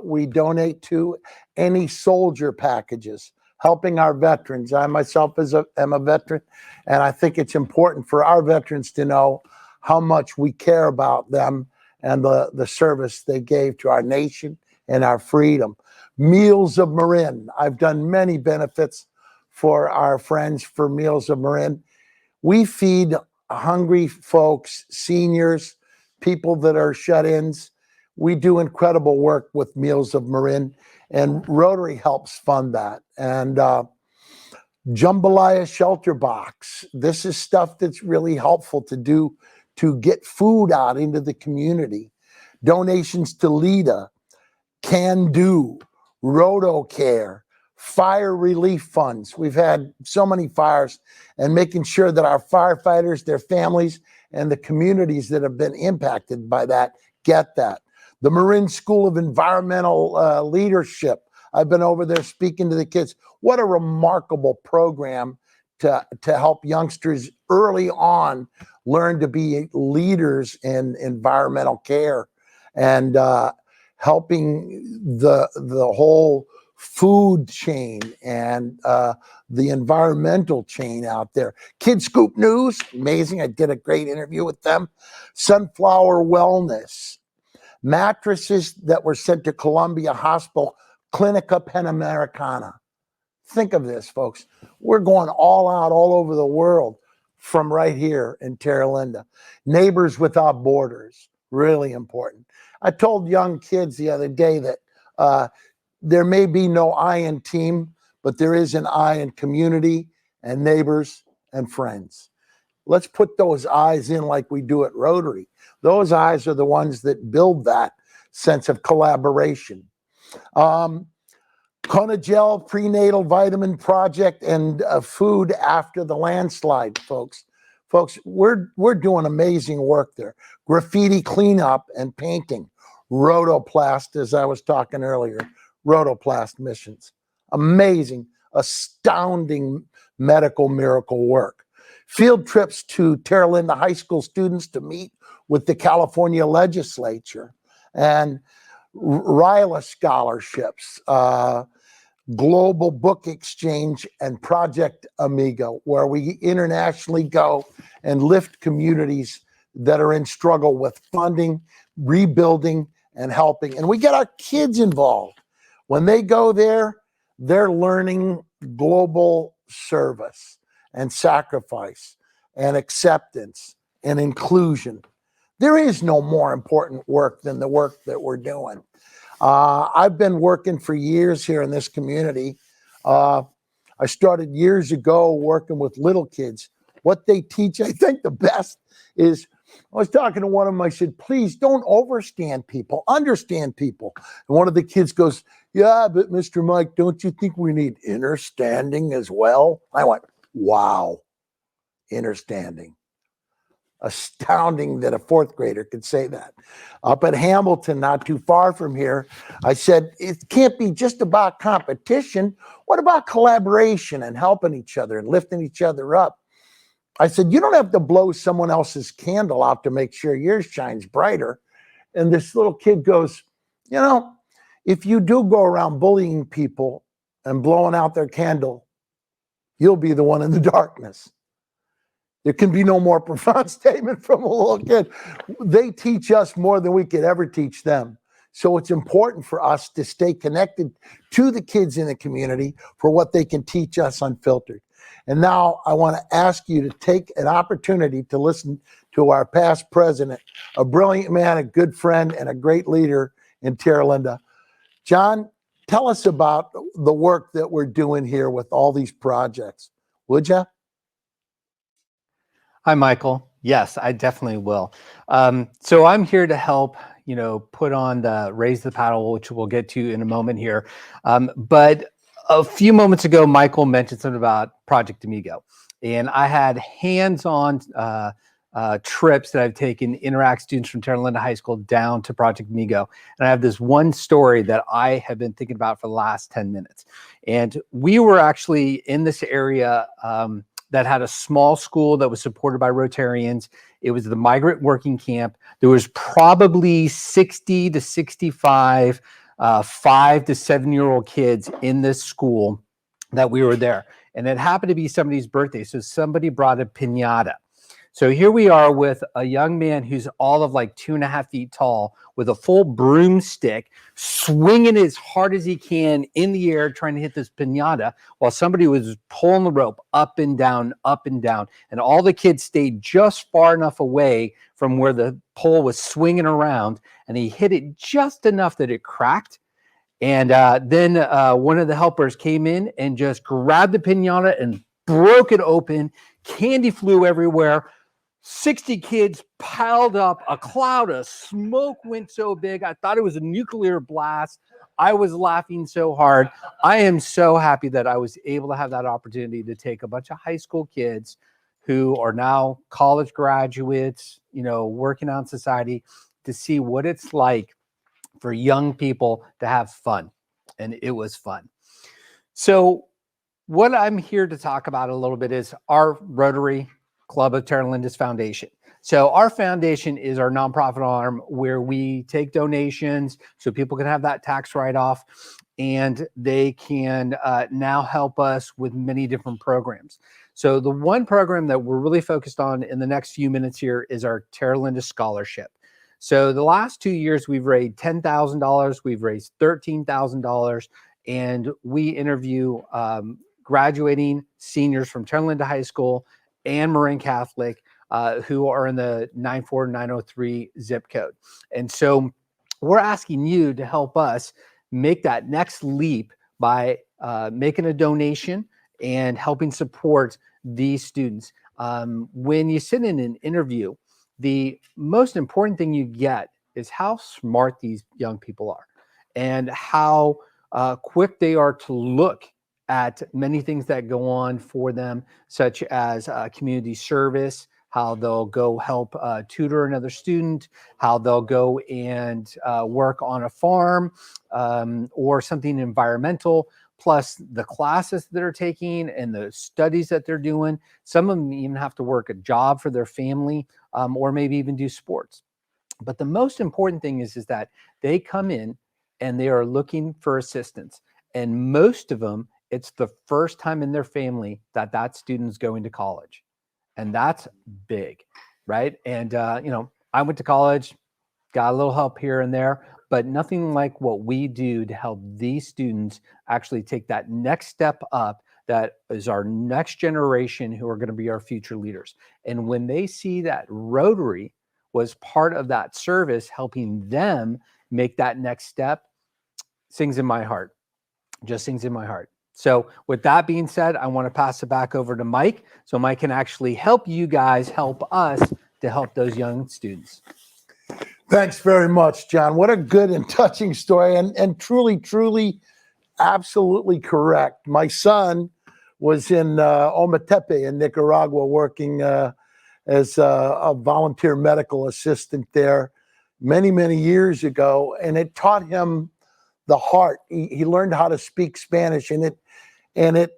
we donate to any soldier packages, helping our veterans. I myself am a veteran, and I think it's important for our veterans to know how much we care about them and the service they gave to our nation and our freedom. Meals of Marin. I've done many benefits for our friends for Meals of Marin. We feed hungry folks, seniors, people that are shut-ins. We do incredible work with Meals of Marin, and Rotary helps fund that. And Jambalaya Shelter Box. This is stuff that's really helpful to do to get food out into the community. Donations to LEDA, Can Do, RotoCare, fire relief funds. We've had so many fires, and making sure that our firefighters, their families, and the communities that have been impacted by that get that. The Marin School of Environmental Leadership. I've been over there speaking to the kids. What a remarkable program to help youngsters early on learn to be leaders in environmental care and helping the whole food chain and the environmental chain out there. Kid Scoop News, amazing. I did a great interview with them. Sunflower Wellness. Mattresses that were sent to Columbia Hospital Clinica Panamericana. Think of this, folks. We're going all out all over the world from right here in Terra Linda. Neighbors Without Borders, really important. I told young kids the other day that there may be no I in team, but there is an I in community and neighbors and friends. Let's put those I's in like we do at Rotary. Those I's are the ones that build that sense of collaboration. Conagel Prenatal Vitamin Project and food after the landslide, folks. Folks, we're doing amazing work there. Graffiti cleanup and painting. Rotoplast, as I was talking earlier, Rotoplast missions. Amazing, astounding medical miracle work. Field trips to Terra Linda High School students to meet with the California legislature, and RILA scholarships, Global Book Exchange, and Project Amigo, where we internationally go and lift communities that are in struggle with funding, rebuilding, and helping. And we get our kids involved. When they go there, they're learning global service and sacrifice and acceptance and inclusion. There is no more important work than the work that we're doing. I've been working for years here in this community. I started years ago working with little kids. What they teach, I think the best is, I was talking to one of them, I said, please don't overstand people, understand people. And one of the kids goes, yeah, but Mr. Mike, don't you think we need understanding as well? I went, wow, understanding. Astounding that a fourth grader could say that. Up at Hamilton, not too far from here, I said, it can't be just about competition. What about collaboration and helping each other and lifting each other up? I said, you don't have to blow someone else's candle out to make sure yours shines brighter. And this little kid goes, you know, if you do go around bullying people and blowing out their candle, you'll be the one in the darkness. There can be no more profound statement from a little kid. They teach us more than we could ever teach them. So it's important for us to stay connected to the kids in the community for what they can teach us unfiltered. And now I want to ask you to take an opportunity to listen to our past president, a brilliant man, a good friend, and a great leader in Terra Linda. John, tell us about the work that we're doing here with all these projects, would you? Hi, Michael. Yes, I definitely will. So I'm here to help, put on the Raise the Paddle, which we'll get to in a moment here. But a few moments ago, Michael mentioned something about Project Amigo. And I had hands-on trips that I've taken, interact students from Terra Linda High School down to Project Amigo. And I have this one story that I have been thinking about for the last 10 minutes. And we were actually in this area that had a small school that was supported by Rotarians. It was the migrant working camp. There was probably 60 to 65 5 to 7-year-old kids in this school that we were there. And it happened to be somebody's birthday. So somebody brought a piñata. So here we are with a young man who's all of like 2.5 feet tall with a full broomstick, swinging as hard as he can in the air, trying to hit this piñata while somebody was pulling the rope up and down, up and down. And all the kids stayed just far enough away from where the pole was swinging around. And he hit it just enough that it cracked. And then one of the helpers came in and just grabbed the piñata and broke it open. Candy flew everywhere. 60 kids piled up. A cloud of smoke went so big. I thought it was a nuclear blast. I was laughing so hard. I am so happy that I was able to have that opportunity to take a bunch of high school kids who are now college graduates, working out in society, to see what it's like for young people to have fun. And it was fun. So what I'm here to talk about a little bit is our Rotary Club of Terra Linda's Foundation. So our foundation is our nonprofit arm where we take donations so people can have that tax write-off, and they can now help us with many different programs. So the one program that we're really focused on in the next few minutes here is our Terra Linda Scholarship. So the last 2 years, we've raised $10,000, we've raised $13,000, and we interview graduating seniors from Terra Linda High School and Marin Catholic who are in the 94903 zip code. And so we're asking you to help us make that next leap by making a donation and helping support these students. When you sit in an interview, the most important thing you get is how smart these young people are and how quick they are to look at many things that go on for them, such as community service, how they'll go help tutor another student, how they'll go and work on a farm or something environmental, plus the classes that they're taking and the studies that they're doing. Some of them even have to work a job for their family or maybe even do sports. But the most important thing is that they come in and they are looking for assistance. And most of them, it's the first time in their family that that student's going to college. And that's big, right? And, you know, I went to college, got a little help here and there, but nothing like what we do to help these students actually take that next step up. That is our next generation who are going to be our future leaders. And when they see that Rotary was part of that service, helping them make that next step, sings in my heart, just sings in my heart. So with that being said, I want to pass it back over to Mike so Mike can actually help you guys help us to help those young students. Thanks very much, John. What a good and touching story, and truly, absolutely correct. My son was in Ometepe in Nicaragua working as a volunteer medical assistant there many years ago, and it taught him the heart. He learned how to speak Spanish, and it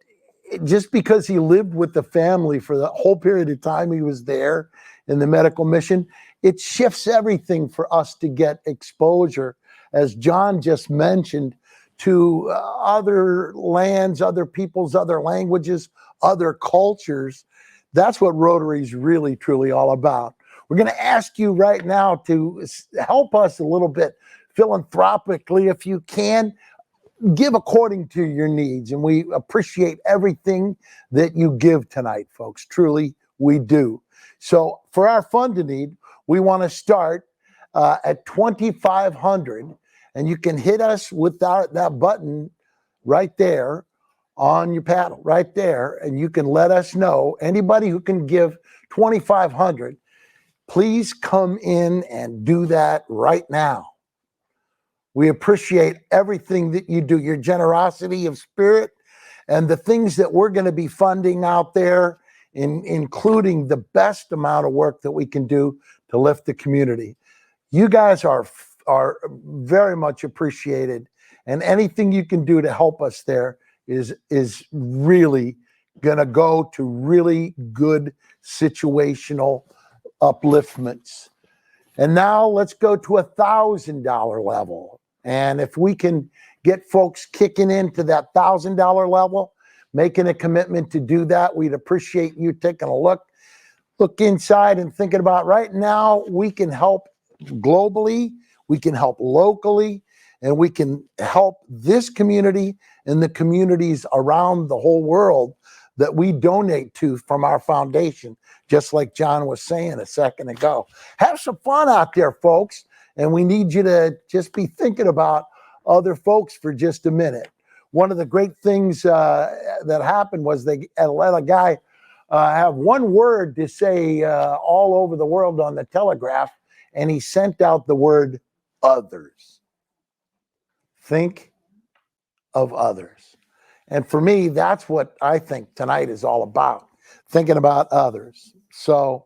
just because he lived with the family for the whole period of time he was there in the medical mission, it shifts everything for us to get exposure, as John just mentioned, to other lands, other peoples, other languages, other cultures. That's what Rotary is really, truly all about. We're going to ask you right now to help us a little bit philanthropically, if you can. Give according to your needs, and we appreciate everything that you give tonight, folks. Truly, we do. So for our fund to need, we want to start at $2,500, and you can hit us with that button right there on your paddle, right there, and you can let us know. Anybody who can give $2,500, please come in and do that right now. We appreciate everything that you do, your generosity of spirit, and the things that we're going to be funding out there, including the best amount of work that we can do to lift the community. You guys are very much appreciated, and anything you can do to help us there is really going to go to really good situational upliftments. And now let's go to $1,000 level. And if we can get folks kicking into that $1,000 level, making a commitment to do that, we'd appreciate you taking a look inside and thinking about right now, we can help globally, we can help locally, and we can help this community and the communities around the whole world that we donate to from our foundation, just like John was saying a second ago. Have some fun out there, folks, and we need you to just be thinking about other folks for just a minute. One of the great things that happened was they let a guy have one word to say all over the world on the telegraph, and he sent out the word others. Think of others. And for me, that's what I think tonight is all about, thinking about others. So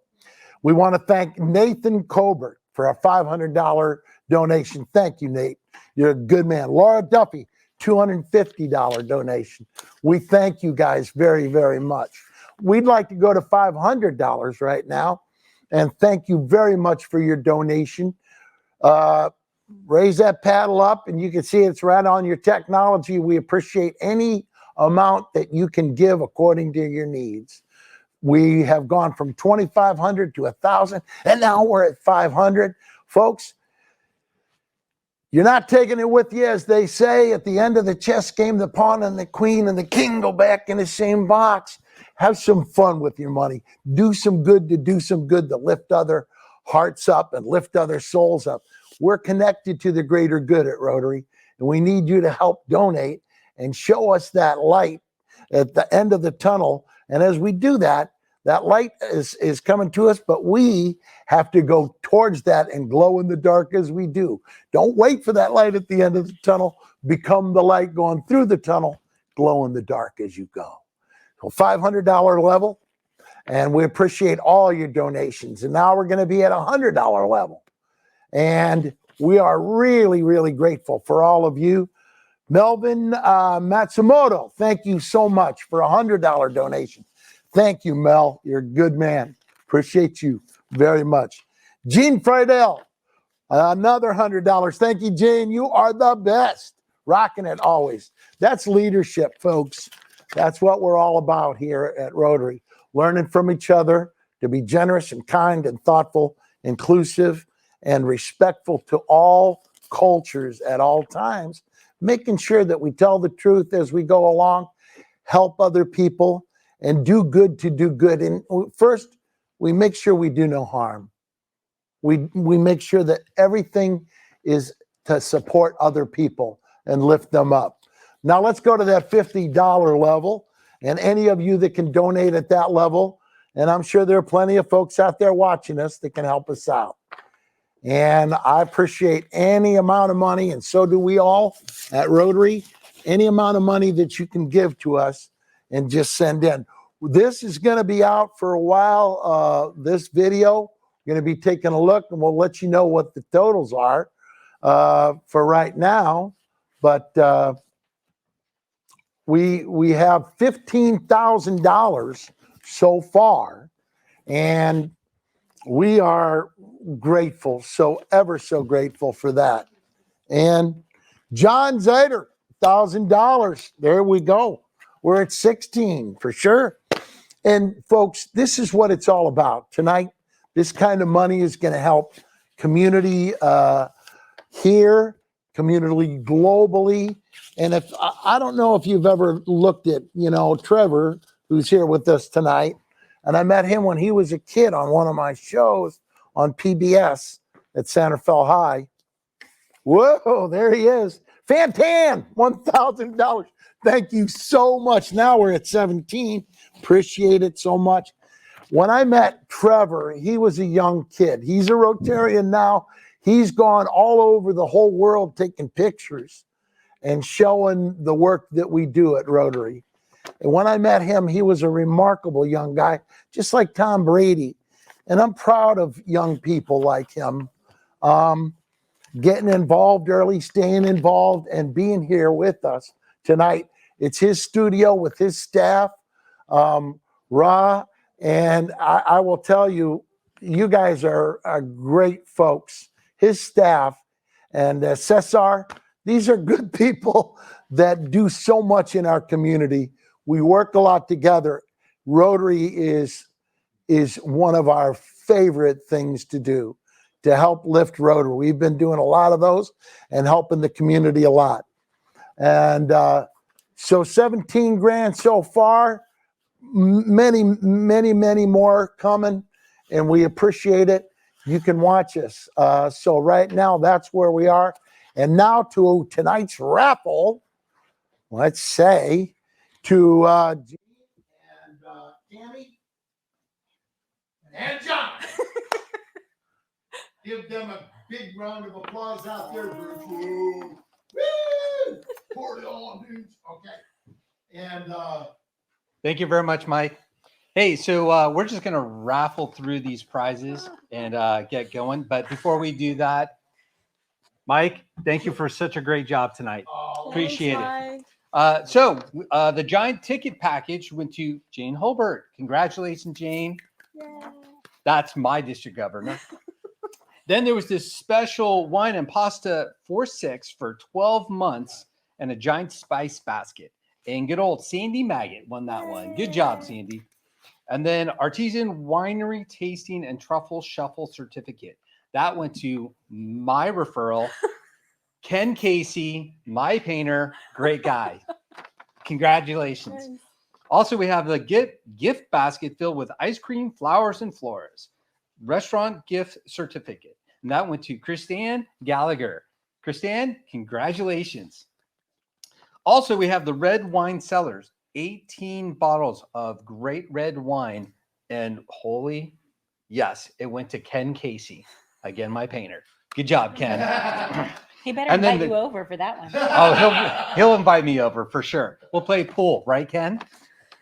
we want to thank Nathan Colbert for a $500 donation. Thank you, Nate. You're a good man. Laura Duffy, $250 donation. We thank you guys very much. We'd like to go to $500 right now, and thank you very much for your donation. Raise that paddle up, and you can see it's right on your technology. We appreciate any amount that you can give according to your needs. We have gone from $2,500 to $1,000, and now we're at $500. Folks, you're not taking it with you, as they say. At the end of the chess game, the pawn and the queen and the king go back in the same box. Have some fun with your money. Do some good to lift other hearts up and lift other souls up. We're connected to the greater good at Rotary, and we need you to help donate and show us that light at the end of the tunnel. And as we do that, that light is coming to us, but we have to go towards that and glow in the dark as we do. Don't wait for that light at the end of the tunnel. Become the light going through the tunnel. Glow in the dark as you go. So $500 level, and we appreciate all your donations. And now we're going to be at $100 level. And we are really, really grateful for all of you. Melvin Matsumoto, thank you so much for a $100 donation. Thank you, Mel. You're a good man. Appreciate you very much. Gene Friedel, another $100. Thank you, Gene. You are the best. Rocking it always. That's leadership, folks. That's what we're all about here at Rotary. Learning from each other to be generous and kind and thoughtful, inclusive, and respectful to all cultures at all times. Making sure that we tell the truth as we go along, help other people, and do good to do good. And first, we make sure we do no harm. We make sure that everything is to support other people and lift them up. Now let's go to that $50 level. And any of you that can donate at that level, and I'm sure there are plenty of folks out there watching us that can help us out. And I appreciate any amount of money, and so do we all at Rotary, any amount of money that you can give to us and just send in. This is going to be out for a while. This video, going to be taking a look, and we'll let you know what the totals are for right now. But we have $15,000 so far, and we are grateful, so ever so grateful for that. And John Zader, $1,000. There we go. We're at 16 for sure. And folks, this is what it's all about tonight. This kind of money is going to help community here, community globally. And if I don't know if you've ever looked at, Trevor, who's here with us tonight, and I met him when he was a kid on one of my shows on PBS at Santa Fe High. Whoa, there he is. Fantan, $1,000. Thank you so much. Now we're at 17. Appreciate it so much. When I met Trevor, he was a young kid. He's a Rotarian now. He's gone all over the whole world taking pictures and showing the work that we do at Rotary. And when I met him, he was a remarkable young guy, just like Tom Brady. And I'm proud of young people like him, getting involved early, staying involved, and being here with us tonight. It's his studio with his staff, Ra, and I will tell you, you guys are great folks. His staff and Cesar, these are good people that do so much in our community. We work a lot together. Rotary is one of our favorite things to do, to help lift Rotary. We've been doing a lot of those and helping the community a lot. And so 17 grand so far, many, many, many more coming, and we appreciate it. You can watch us. So right now, that's where we are. And now to tonight's raffle, let's say, to Jean and Tammy and John. Give them a big round of applause out there. Woo! Woo! Pour it on, dudes. Okay. And Thank you very much, Mike. Hey, so we're just going to raffle through these prizes and get going. But before we do that, Mike, thank you for such a great job tonight. Appreciate it. So the giant ticket package went to Jane Holbert. Congratulations, Jane. Yay. That's my district governor. Then there was this special wine and pasta for 6 for 12 months and a giant spice basket. And good old Sandy Maggot won that one. Good job, Sandy. And then Artisan Winery Tasting and Truffle Shuffle Certificate. That went to my referral, Ken Casey, my painter, great guy. Congratulations. Also, we have the gift basket filled with ice cream, flowers, and flores. Restaurant gift certificate. And that went to Christine Gallagher. Christine, congratulations. Also, we have the red wine cellars, 18 bottles of great red wine. And holy, yes, it went to Ken Casey. Again, my painter. Good job, Ken. He better And then invite you over for that one. Oh, he'll invite me over for sure. We'll play pool, right, Ken?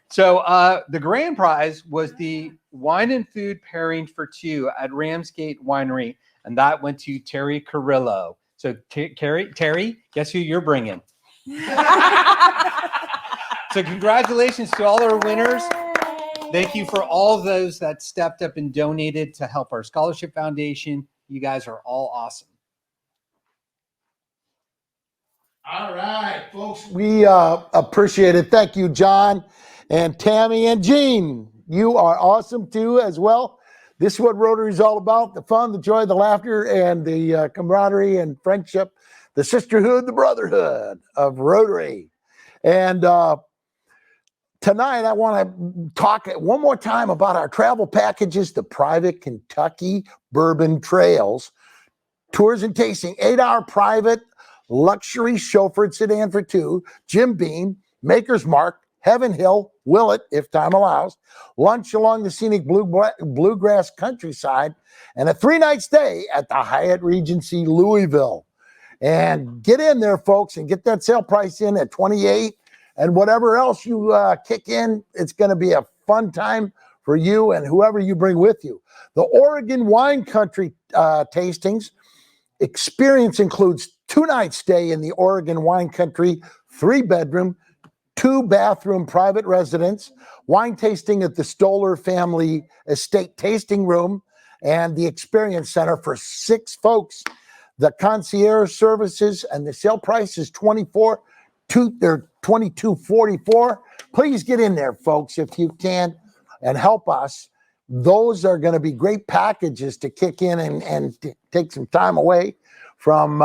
So the grand prize was the wine and food pairing for two at Ramsgate Winery, and that went to Terry Carrillo. So Terry, guess who you're bringing? So congratulations to all our winners. Thank you for all of those that stepped up and donated to help our scholarship foundation. You guys are all awesome. All right, folks. We appreciate it. Thank you, John and Tammy and Jean. You are awesome too as well. This is what Rotary is all about: the fun, the joy, the laughter, and the camaraderie and friendship, the sisterhood, the brotherhood of Rotary. And tonight I want to talk one more time about our travel packages, the private Kentucky Bourbon Trails, tours and tasting, 8-hour private luxury chauffeured sedan for two, Jim Beam, Maker's Mark, Heaven Hill, Willett, if time allows, lunch along the scenic bluegrass countryside, and a 3-night stay at the Hyatt Regency Louisville. And get in there, folks, and get that sale price in at $28, and whatever else you kick in, it's going to be a fun time for you and whoever you bring with you. The Oregon Wine Country tastings experience includes 2-night stay in the Oregon Wine Country, 3-bedroom, 2-bathroom private residence, wine tasting at the Stoller Family Estate Tasting Room, and the Experience Center for 6 folks. The concierge services and the sale price is $22.44. Please get in there, folks, if you can, and help us. Those are going to be great packages to kick in and take some time away from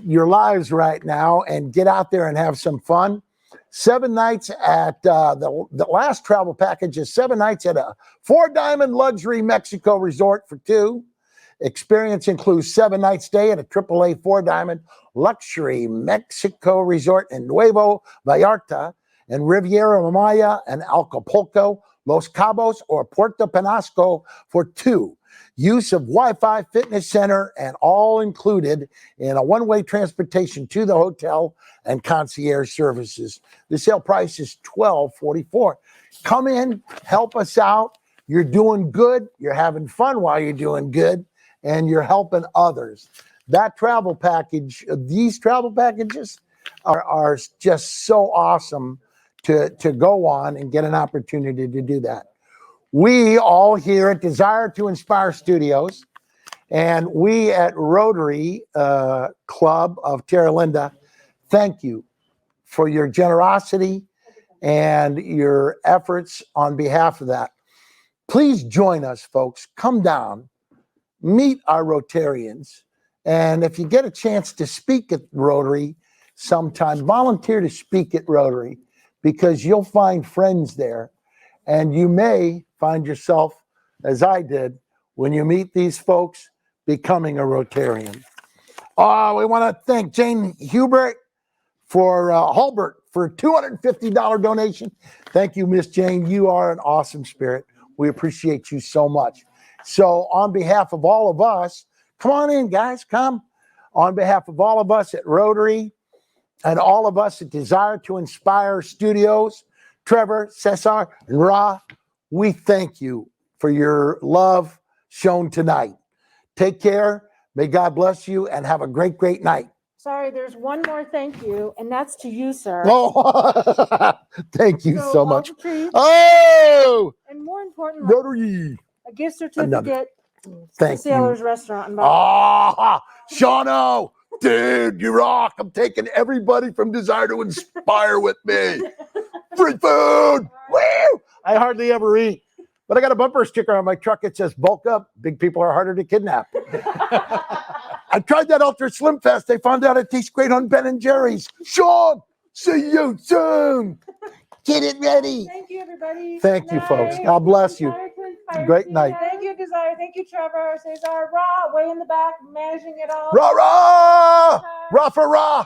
your lives right now and get out there and have some fun. 7 nights at the last travel package is 7 nights at a 4-diamond luxury Mexico resort for two. Experience includes 7-night stay at a AAA 4-diamond luxury Mexico resort in Nuevo Vallarta and Riviera Maya and Acapulco, Los Cabos, or Puerto Penasco for two. Use of Wi-Fi, fitness center, and all included in a one-way transportation to the hotel and concierge services. The sale price is $12.44. Come in, help us out. You're doing good. You're having fun while you're doing good, and you're helping others. That travel package, these travel packages are just so awesome to go on and get an opportunity to do that. We all here at Desire to Inspire Studios and we at Rotary Club of Terra Linda, thank you for your generosity and your efforts on behalf of that. Please join us, folks. Come down, meet our Rotarians, and if you get a chance to speak at Rotary sometime, volunteer to speak at Rotary, because you'll find friends there, and you may find yourself, as I did, when you meet these folks, becoming a Rotarian. We want to thank Jane Hubert for Hulbert for a $250 donation. Thank you, Miss Jane. You are an awesome spirit. We appreciate you so much. So on behalf of all of us, come on in, guys, come. On behalf of all of us at Rotary and all of us at Desire to Inspire Studios, Trevor, Cesar, and Ra, we thank you for your love shown tonight. Take care. May God bless you and have a great, great night. Sorry, there's one more thank you, and that's to you, sir. Oh, thank you so much. all the treats, Oh, and more importantly, Rotary. a gift certificate to Thank Sailor's you. Restaurant in Boston. Shauno, dude, you rock. I'm taking everybody from Desire to Inspire with me. Free food. Woo! I hardly ever eat, But I got a bumper sticker on my truck. It says, bulk up. Big people are harder to kidnap. I tried that Ultra Slim Fast. They found out it tastes great on Ben & Jerry's. Sean, see you soon. Get it ready. Thank you, everybody. Thank you, folks. God bless you. Great night. Thank you, Desire. Thank you, Trevor. Cesar, Ra, way in the back, managing it all. Rah, rah! Rah for rah!